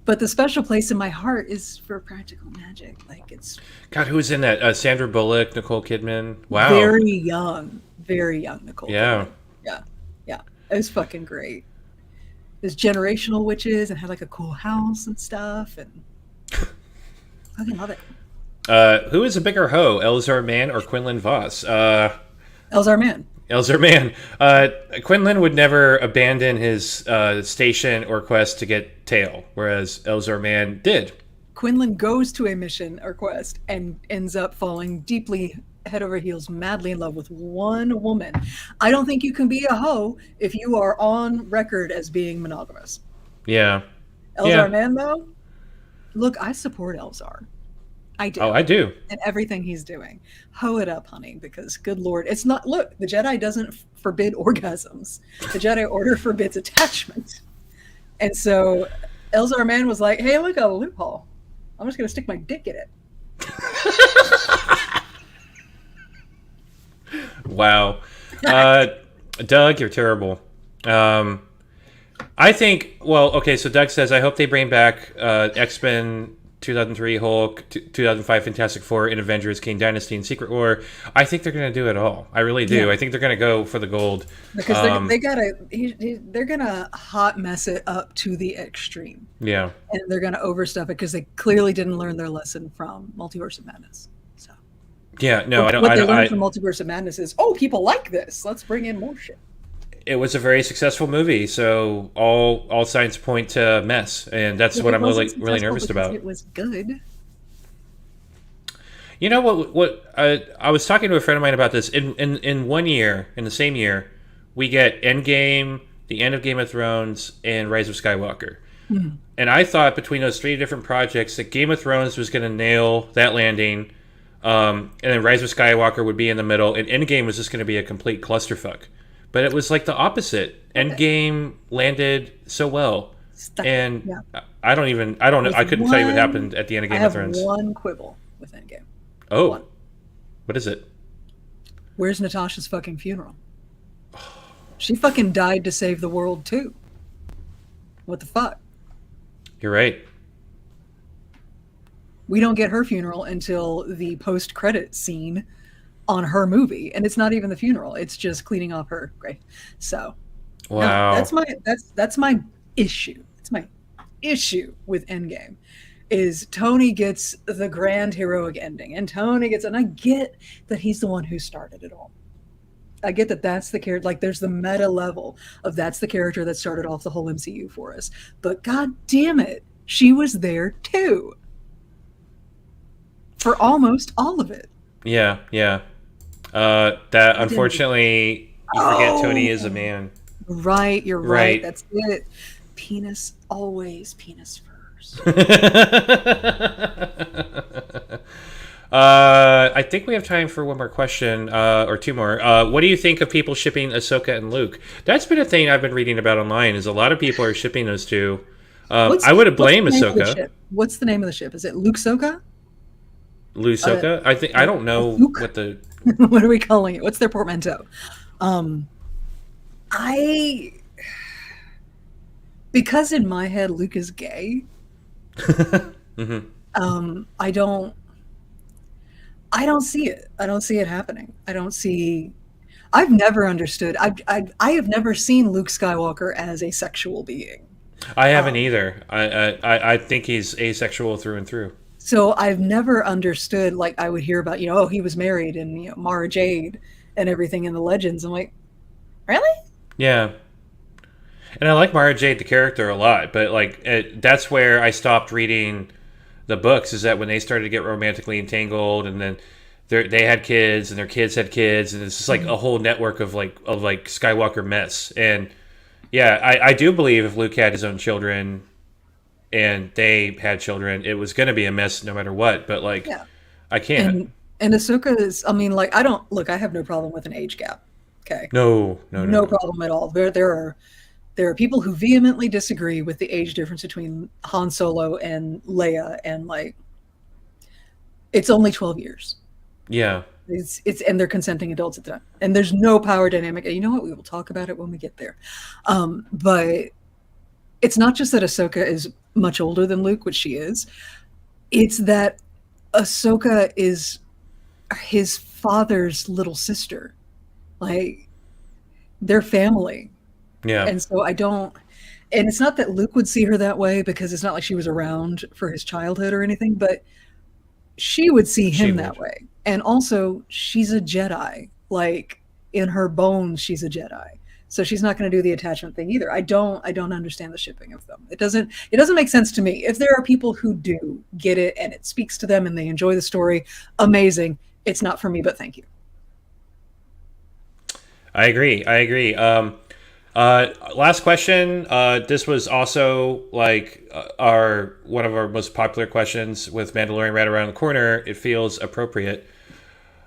the special place in my heart is for Practical Magic. Like it's God, who was in that? Sandra Bullock, Nicole Kidman. Wow. very young Nicole. Yeah. Kidman. Yeah, yeah, it was fucking great. There's generational witches and had like a cool house and stuff, and I love it. Who is a bigger hoe, Elzar Mann or Quinlan Voss? Elzar Mann. Elzar Mann. Quinlan would never abandon his station or quest to get Tail, whereas Elzar Mann did. Quinlan goes to a mission or quest and ends up falling deeply head over heels, madly in love with one woman. I don't think you can be a hoe if you are on record as being monogamous. Yeah. Elzar Mann, though, look, I support Elzar. I do. Oh, I do. And everything he's doing. Hoe it up, honey, because good Lord, it's not, look, the Jedi doesn't forbid orgasms. The Jedi Order forbids attachment. And so Elzar Mann was like, hey, look at a loophole. I'm just going to stick my dick in it. Wow. Doug, you're terrible. I think, well, okay, so Doug says, I hope they bring back X-Men 2003 Hulk, 2005 Fantastic Four, and Avengers, Kane Dynasty, and Secret War. I think they're going to do it all. I really do. Yeah. I think they're going to go for the gold. Because they're gonna hot mess it up to the extreme. Yeah. And they're gonna overstuff it because they clearly didn't learn their lesson from Multiverse of Madness. So Yeah, no, I don't. What they learned from Multiverse of Madness is, oh, people like this. Let's bring in more shit. It was a very successful movie, so all signs point to mess, and that's what I'm really nervous about. It was good. You know what? I was talking to a friend of mine about this. In 1 year, in the same year, we get Endgame, the end of Game of Thrones, and Rise of Skywalker. Mm. And I thought between those three different projects that Game of Thrones was going to nail that landing, and then Rise of Skywalker would be in the middle, and Endgame was just going to be a complete clusterfuck. But it was like the opposite. Endgame landed so well, and I don't know. I couldn't tell you what happened at the end of Game of Thrones. I have one quibble with Endgame. Oh, one. What is it? Where's Natasha's fucking funeral? She fucking died to save the world too. What the fuck? You're right. We don't get her funeral until the post-credit scene on her movie, and it's not even the funeral, it's just cleaning off her grave. So wow, no, that's my issue. It's my issue with Endgame is Tony gets the grand heroic ending, and I get that he's the one who started it all. I get that that's the character, like there's the meta level of that's the character that started off the whole MCU for us, but god damn it, she was there too for almost all of it. Yeah. That unfortunately you forget Tony is a man. Right, you're right. That's it. Penis first. I think we have time for one more question, or two more. What do you think of people shipping Ahsoka and Luke? That's been a thing I've been reading about online. Is a lot of people are shipping those two. I would have blamed Ahsoka. What's the name of the ship? Is it Luke Soka? Lusoka? I don't know Luke? what the. What are we calling it? What's their portmanteau? Because in my head Luke is gay. Mm-hmm. I don't see it. I don't see it happening. I've never understood. I have never seen Luke Skywalker as a sexual being. I haven't either. I think he's asexual through and through. So I've never understood, like I would hear about, oh, he was married and, Mara Jade and everything in the legends. I'm like, really? Yeah. And I like Mara Jade, the character, a lot. But that's where I stopped reading the books, is that when they started to get romantically entangled, and then they had kids and their kids had kids, and it's just like a whole network of like Skywalker mess. And yeah, I do believe if Luke had his own children and they had children, it was going to be a mess no matter what. But like, Yeah. I can't. And Ahsoka is, I mean, like, I don't, look, I have no problem with an age gap. Okay. No No. problem at all. There are people who vehemently disagree with the age difference between Han Solo and Leia, and like, it's only 12 years. Yeah. And they're consenting adults at the time. And there's no power dynamic. And you know what? We will talk about it when we get there. But it's not just that Ahsoka is much older than Luke, which she is. It's that Ahsoka is his father's little sister. Like, they're family. Yeah. And so and it's not that Luke would see her that way, because it's not like she was around for his childhood or anything, but she would see him that way. And also, she's a Jedi. Like, in her bones, she's a Jedi. So she's not going to do the attachment thing either. I don't understand the shipping of them. It doesn't make sense to me. If there are people who do get it and it speaks to them and they enjoy the story, amazing. It's not for me, but thank you. I agree. Last question. This was also like one of our most popular questions with Mandalorian right around the corner. It feels appropriate.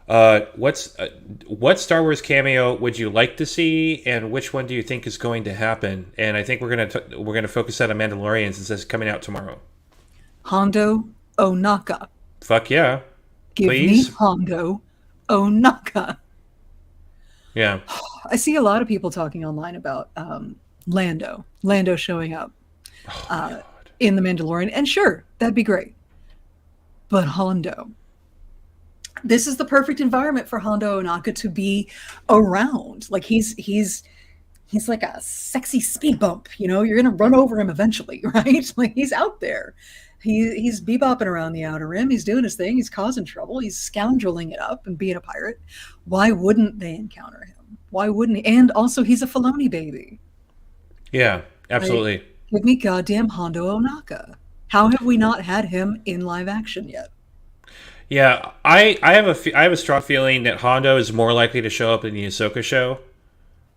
What Star Wars cameo would you like to see, and which one do you think is going to happen? And I think we're gonna focus on Mandalorian since it's coming out tomorrow. Hondo Ohnaka. Fuck yeah! Give Please. me Hondo Ohnaka. Yeah. I see a lot of people talking online about Lando showing up in The Mandalorian. And sure, that'd be great. But Hondo. This is the perfect environment for Hondo Ohnaka to be around. Like, he's like a sexy speed bump, you know? You're going to run over him eventually, right? Like, he's out there. He's bebopping around the Outer Rim. He's doing his thing. He's causing trouble. He's scoundreling it up and being a pirate. Why wouldn't they encounter him? Why wouldn't he? And also, he's a Filoni baby. Yeah, absolutely. Like, give me goddamn Hondo Ohnaka. How have we not had him in live action yet? Yeah, I have a strong feeling that Hondo is more likely to show up in the Ahsoka show,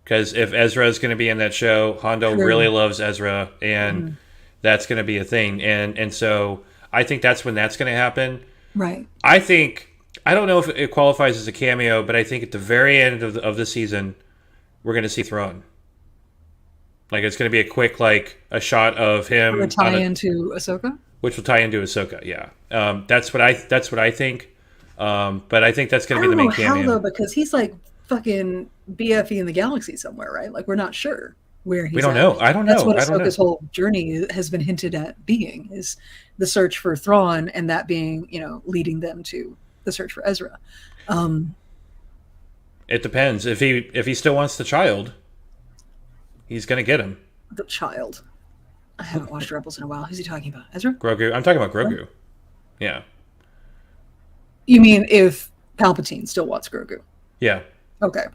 because if Ezra is going to be in that show, Hondo really loves Ezra, and that's going to be a thing, and so I think that's when that's going to happen. Right. I don't know if it qualifies as a cameo, but I think at the very end of the season, we're going to see Thrawn. Like, it's going to be a quick, like, a shot of him. Will it tie into Ahsoka? Which will tie into Ahsoka, yeah. That's what I think. But I think that's going to be the main cameo. I don't know how, though, because he's like fucking BFE in the galaxy somewhere, right? Like, we're not sure where he's. We don't know. I don't know. That's what Ahsoka's whole journey has been hinted at being, is the search for Thrawn, and that being, you know, leading them to the search for Ezra. It depends. If he still wants the child, he's going to get him. The child. I haven't watched Rebels in a while. Who's he talking about? Ezra? Grogu. I'm talking about Grogu. Yeah. You mean if Palpatine still wants Grogu? Yeah. Okay.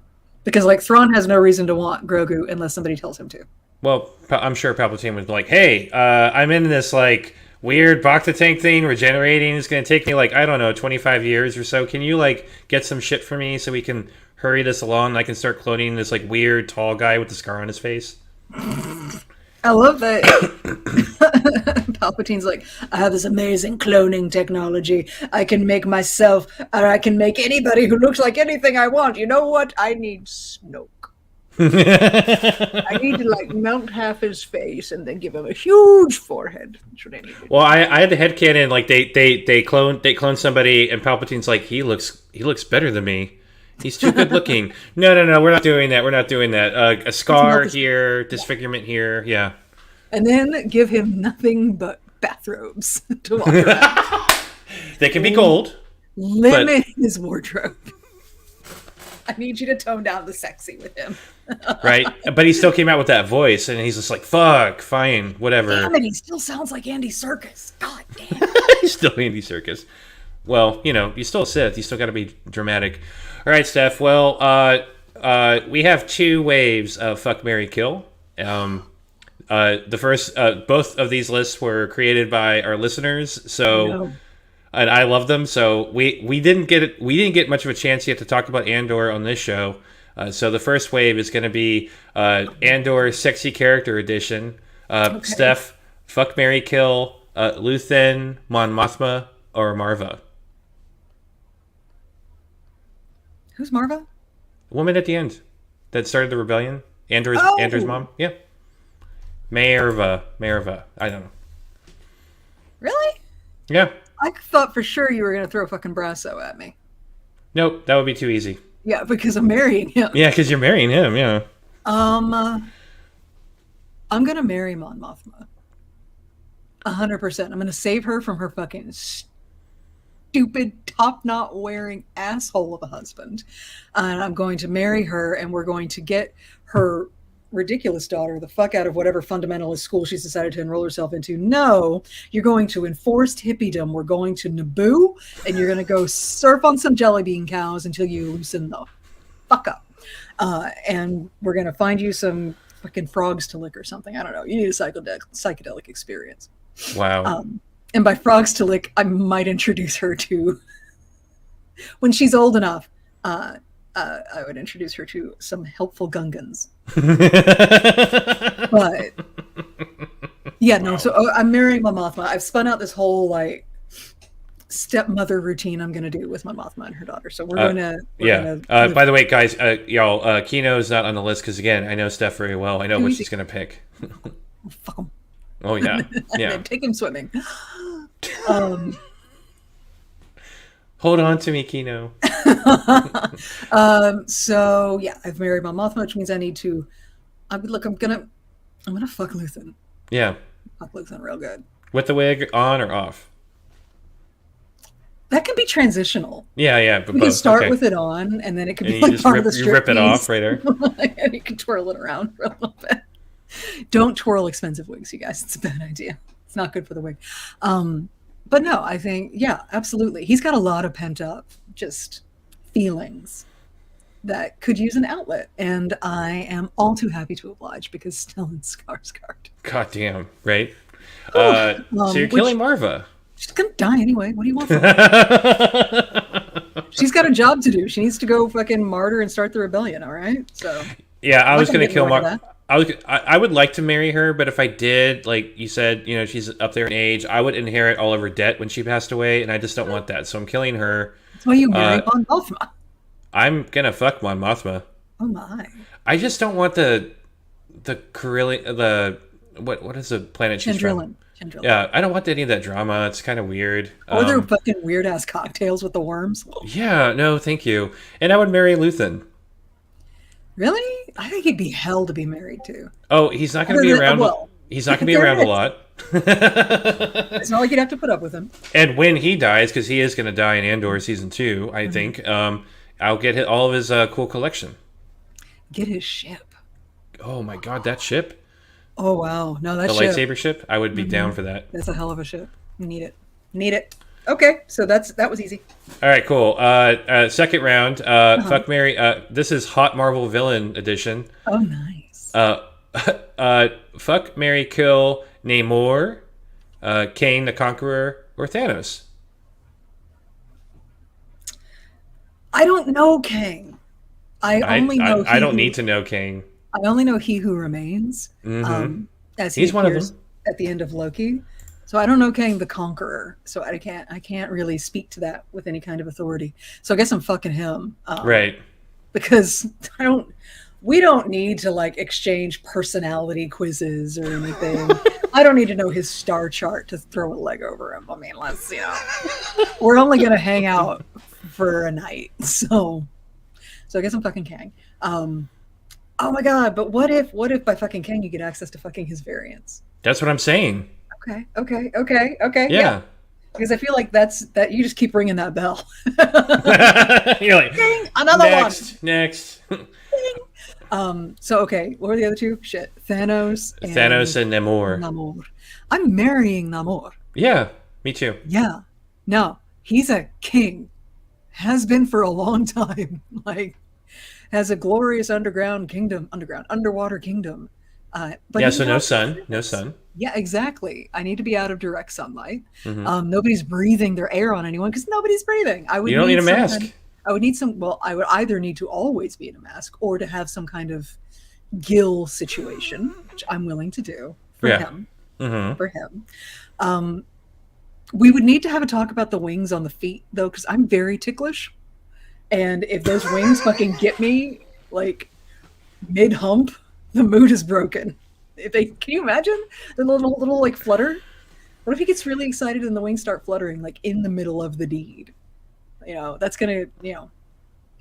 Because, like, Thrawn has no reason to want Grogu unless somebody tells him to. Well, I'm sure Palpatine was like, hey, I'm in this, like, weird Bacta tank thing, regenerating. It's going to take me, like, I don't know, 25 years or so. Can you, like, get some shit for me so we can hurry this along and I can start cloning this, like, weird tall guy with the scar on his face? I love that Palpatine's like, I have this amazing cloning technology. I can make myself, or I can make anybody who looks like anything I want. You know what? I need Snoke. I need to, like, melt half his face and then give him a huge forehead. That's what I need. Well, I had the headcanon, like, they clone somebody, and Palpatine's like, he looks better than me. He's too good looking. No, we're not doing that. A scar here, disfigurement here, yeah. And then give him nothing but bathrobes to walk around. They can be gold. Limit his wardrobe. I need you to tone down the sexy with him. Right? But he still came out with that voice, and he's just like, fuck, fine, whatever. Damn it, he still sounds like Andy Serkis. God damn. He's still Andy Serkis. Well, you know, he's still a Sith. He's still got to be dramatic. All right, Steph. Well, we have two waves of Fuck, Marry, Kill. The first, both of these lists were created by our listeners. So and I love them. So we didn't get much of a chance yet to talk about Andor on this show. So the first wave is going to be Andor Sexy Character Edition. Okay. Steph, fuck, Mary, kill, Luthen, Mon Mothma, or Marva. Who's Marva? The woman at the end that started the rebellion. Oh! Andor's mom. Yeah. Maerva. I don't know. Really? Yeah. I thought for sure you were going to throw fucking Brasso at me. Nope, that would be too easy. Yeah, because I'm marrying him. Yeah, because you're marrying him, yeah. I'm going to marry Mon Mothma. 100%. I'm going to save her from her fucking stupid top-knot wearing asshole of a husband. And I'm going to marry her, and we're going to get her ridiculous daughter the fuck out of whatever fundamentalist school she's decided to enroll herself into. No, you're going to enforced hippiedom. We're going to Naboo, and you're going to go surf on some jelly bean cows until you loosen the fuck up. And we're going to find you some fucking frogs to lick or something. I don't know. You need a psychedelic experience. Wow. And by frogs to lick, I might introduce her to, when she's old enough, I would introduce her to some helpful Gungans. But yeah, no. Wow. So I'm marrying my Mothma. I've spun out this whole like stepmother routine I'm going to do with my Mothma and her daughter. So we're gonna. By the way, guys, y'all, Kino's not on the list because again, I know Steph very well. I know what she's going to pick. Fuck him. Oh yeah, yeah. Take him swimming. Hold on to me, Kino. So yeah, I've married my Mothma, which means I need to. I'm gonna fuck Luthen. Yeah. Fuck Luthen real good. With the wig on or off? That can be transitional. Yeah, but we can start with it on, and then it can be like part of the strip. You rip it off right there. And you can twirl it around for a little bit. Don't twirl expensive wigs, you guys. It's a bad idea. It's not good for the wig. But no, I think, yeah, absolutely. He's got a lot of pent up just feelings that could use an outlet. And I am all too happy to oblige because Stellan Skarsgård. God damn, right? So you're killing Marva. She's going to die anyway. What do you want from her? She's got a job to do. She needs to go fucking martyr and start the rebellion, all right? So yeah, I was going to kill Marva. I would like to marry her, but if I did, like you said, you know, she's up there in age, I would inherit all of her debt when she passed away, and I just don't want that. So I'm killing her. That's why you marry Mon Mothma. I'm gonna fuck Mon Mothma. Oh my! I just don't want the what is the planet she's from? Chandrila. Yeah, I don't want any of that drama. It's kind of weird. Or their fucking weird ass cocktails with the worms. Yeah, no, thank you. And I would marry Luthen. Really? I think he'd be hell to be married to. Oh, he's not going to be around. Well, he's not going to be around a lot. It's not like you'd have to put up with him. And when he dies, because he is going to die in Andor season 2, I think, I'll get all of his cool collection. Get his ship. Oh my god, that ship! Oh wow, no, that the lightsaber ship. I would be down for that. That's a hell of a ship. Need it. Okay, so that was easy. All right, cool. Second round. Fuck, Mary. This is Hot Marvel Villain Edition. Oh, nice. Fuck, Mary, kill Namor, Kane the Conqueror, or Thanos. I don't know Kang. I don't need to know Kang. I only know He Who Remains. As he's one of them at the end of Loki. So I don't know Kang the Conqueror, so I can't really speak to that with any kind of authority. So I guess I'm fucking him, right? Because we don't need to like exchange personality quizzes or anything. I don't need to know his star chart to throw a leg over him. I mean, we're only gonna hang out for a night, so I guess I'm fucking Kang. Oh my god! But what if by fucking Kang you get access to fucking his variants? That's what I'm saying. Okay. Yeah. Because I feel like that you just keep ringing that bell. You're like, ding, another next. So okay, what were the other two? Shit, Thanos and Namor. I'm marrying Namor. Yeah, me too. Yeah. No, he's a king. Has been for a long time. Like, has a glorious underwater kingdom. But yeah, so no sun. Yeah, exactly. I need to be out of direct sunlight. Hmm. Nobody's breathing their air on anyone because nobody's breathing. I You would don't need need a some kind mask. of, I would need some, well, I would either need to always be in a mask or to have some kind of gill situation, which I'm willing to do for Yeah. him, Hmm. for him. Um, we would need to have a talk about the wings on the feet though, because I'm very ticklish. And if those wings fucking get me like mid hump, the mood is broken. If they, can you imagine the little like flutter? What if he gets really excited and the wings start fluttering like in the middle of the deed? That's gonna, I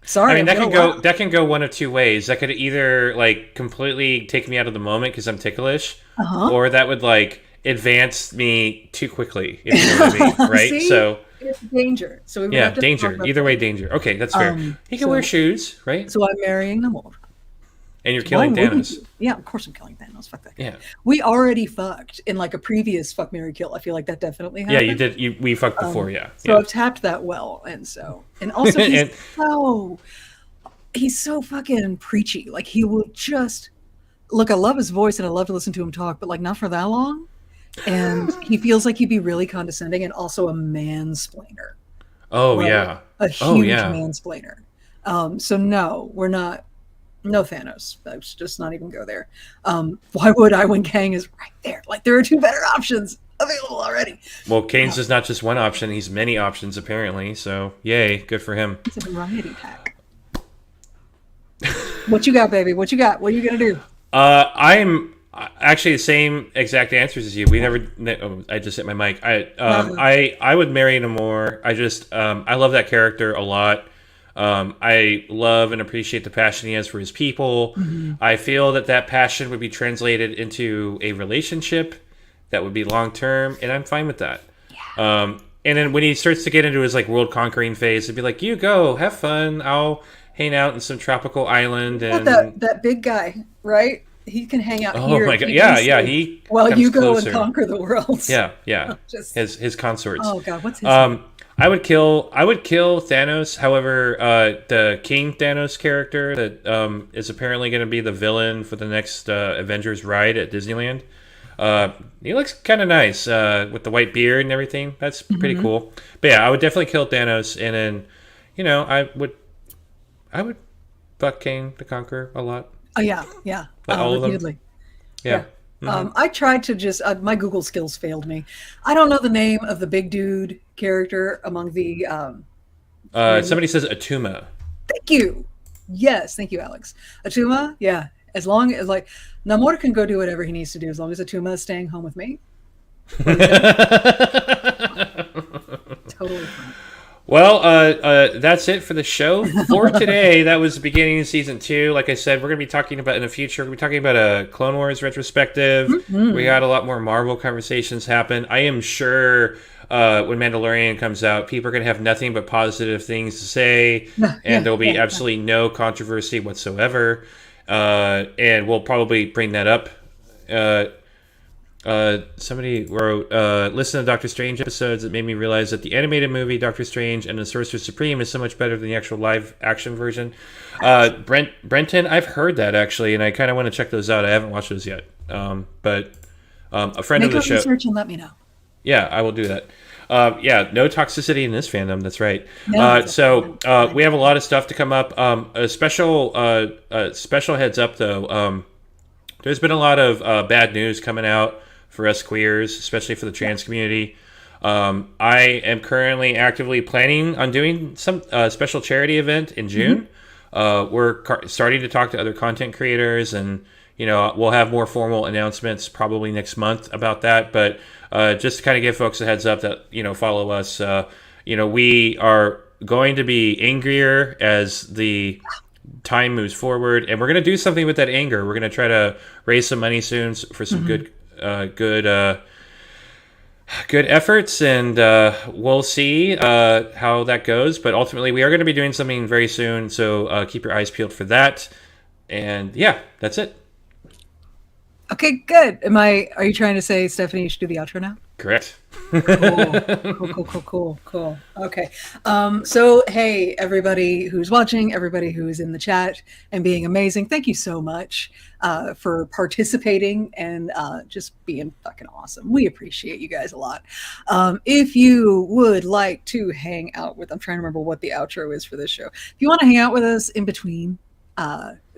sorry, mean, I'm that gonna can go laugh. that can go one of two ways. That could either like completely take me out of the moment because I'm ticklish, Uh or that would like advance me too quickly, if you know what I mean, huh. right? See, So it's danger. So we would yeah, have to talk danger. about Either that. way, danger. Okay, that's fair. He can wear So shoes, right? so I'm marrying Namor. And you're Why killing wouldn't Thanos. you? Yeah, of course I'm killing Thanos. Fuck that guy. Yeah, We already fucked in like a previous fuck Mary kill. I feel like that definitely yeah, you happened. did. We fucked before. Yeah, So yeah. I've tapped that well, and also And so he's so fucking preachy. Like he will just look. I love his voice and I love to listen to him talk, but like not for that long. And he feels like he'd be really condescending and also a mansplainer, oh like yeah, a oh huge yeah. mansplainer. So no, we're not. No Thanos. Let's just not even go there. Why would I when Kang is right there? Like there are two better options available already. Well, Kane's is not just one option; he's many options apparently. So yay, good for him. It's a variety pack. What you got, baby? What you got? What are you gonna do? I'm actually the same exact answers as you. We never. Oh, I just hit my mic. I would marry Namor. I love that character a lot. I love and appreciate the passion he has for his people. Mm-hmm. I feel that passion would be translated into a relationship that would be long term, and I'm fine with that. And then when he starts to get into his like world conquering phase, it'd be like, you go, have fun. I'll hang out in some tropical island Got and that big guy, right? He can hang out oh here, my god, keep yeah, me yeah, safe, he while comes you go and closer. conquer the world. Yeah, yeah, Just his consorts. oh god, what's his name? I would kill Thanos. However, the King Thanos character that is apparently going to be the villain for the next Avengers ride at Disneyland. He looks kind of nice with the white beard and everything. That's pretty Mm-hmm. cool. But yeah, I would definitely kill Thanos, and then I would fuck King the Conqueror a lot. Oh yeah, yeah, Like all of them. repeatedly. Yeah. Yeah. I tried to just my Google skills failed me. I don't know the name of the big dude character among the. Somebody says Atuma. Thank you. Yes, thank you, Alex. Atuma, yeah. As long as like Namor can go do whatever he needs to do, as long as Atuma is staying home with me. Totally fine. Well, that's it for the show for today. That was the beginning of season 2. Like I said, we're going to be talking about in the future. We're going to be talking about a Clone Wars retrospective. Mm-hmm. We got a lot more Marvel conversations happen. I am sure when Mandalorian comes out, people are going to have nothing but positive things to say, and there'll be absolutely no controversy whatsoever. And we'll probably bring that up. Somebody wrote, listen to Doctor Strange episodes that made me realize that the animated movie Doctor Strange and the Sorcerer Supreme is so much better than the actual live action version. Brenton, I've heard that actually, and I kind of want to check those out. I haven't watched those yet. But a friend Make of the a show. research and let me know. Yeah, I will do that. Yeah, no toxicity in this fandom. That's right. No, We have a lot of stuff to come up. A special heads up though. There's been a lot of bad news coming out for us queers, especially for the trans community. I am currently actively planning on doing some special charity event in June. We're starting to talk to other content creators, and we'll have more formal announcements probably next month about that. But just to kind of give folks a heads up that follow us. We are going to be angrier as the time moves forward, and we're going to do something with that anger. We're going to try to raise some money soon for some good efforts, and we'll see how that goes. But ultimately, we are going to be doing something very soon, so keep your eyes peeled for that. And yeah, that's it. Okay, good. Are you trying to say, Stephanie, you should do the outro now? Correct. Cool. Okay. So, hey, everybody who's watching, everybody who's in the chat and being amazing, thank you so much for participating and just being fucking awesome. We appreciate you guys a lot. If you would like to hang out with, I'm trying to remember what the outro is for this show. If you want to hang out with us in between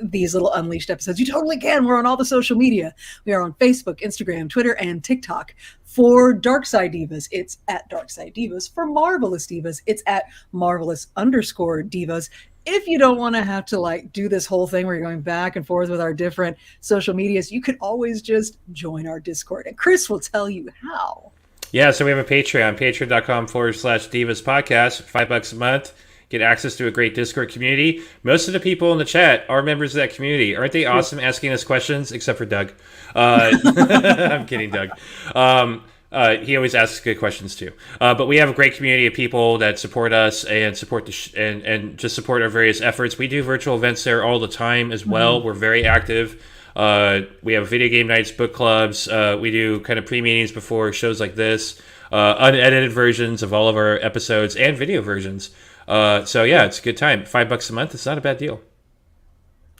these little Unleashed episodes, you totally can. We're on all the social media. We are on Facebook, Instagram, Twitter, and TikTok. For Dark Side Divas, it's at Dark Side Divas. For Marvelous Divas, it's at Marvelous_Divas. If you don't want to have to like do this whole thing where you're going back and forth with our different social medias, you could always just join our Discord, and Chris will tell you how. Yeah, so we have a Patreon, patreon.com/Divas Podcast, $5 a month. Get access to a great Discord community. Most of the people in the chat are members of that community. Aren't they awesome asking us questions? Except for Doug. I'm kidding, Doug. He always asks good questions too. But we have a great community of people that support us and support and just support our various efforts. We do virtual events there all the time as well. Mm-hmm. We're very active. We have video game nights, book clubs. We do kind of pre-meetings before shows like this. Unedited versions of all of our episodes and video versions. So yeah, it's a good time. $5 a month. It's not a bad deal.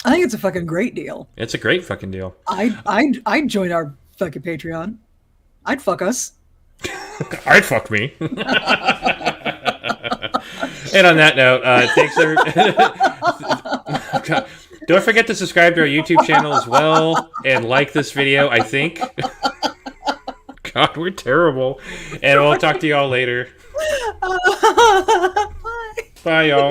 I think it's a fucking great deal. It's a great fucking deal. I'd join our fucking Patreon. I'd fuck us. I'd fuck me. And on that note, thanks everybody. Don't forget to subscribe to our YouTube channel as well and like this video, I think. God, we're terrible. And we'll talk to y'all later. Bye. Bye, y'all.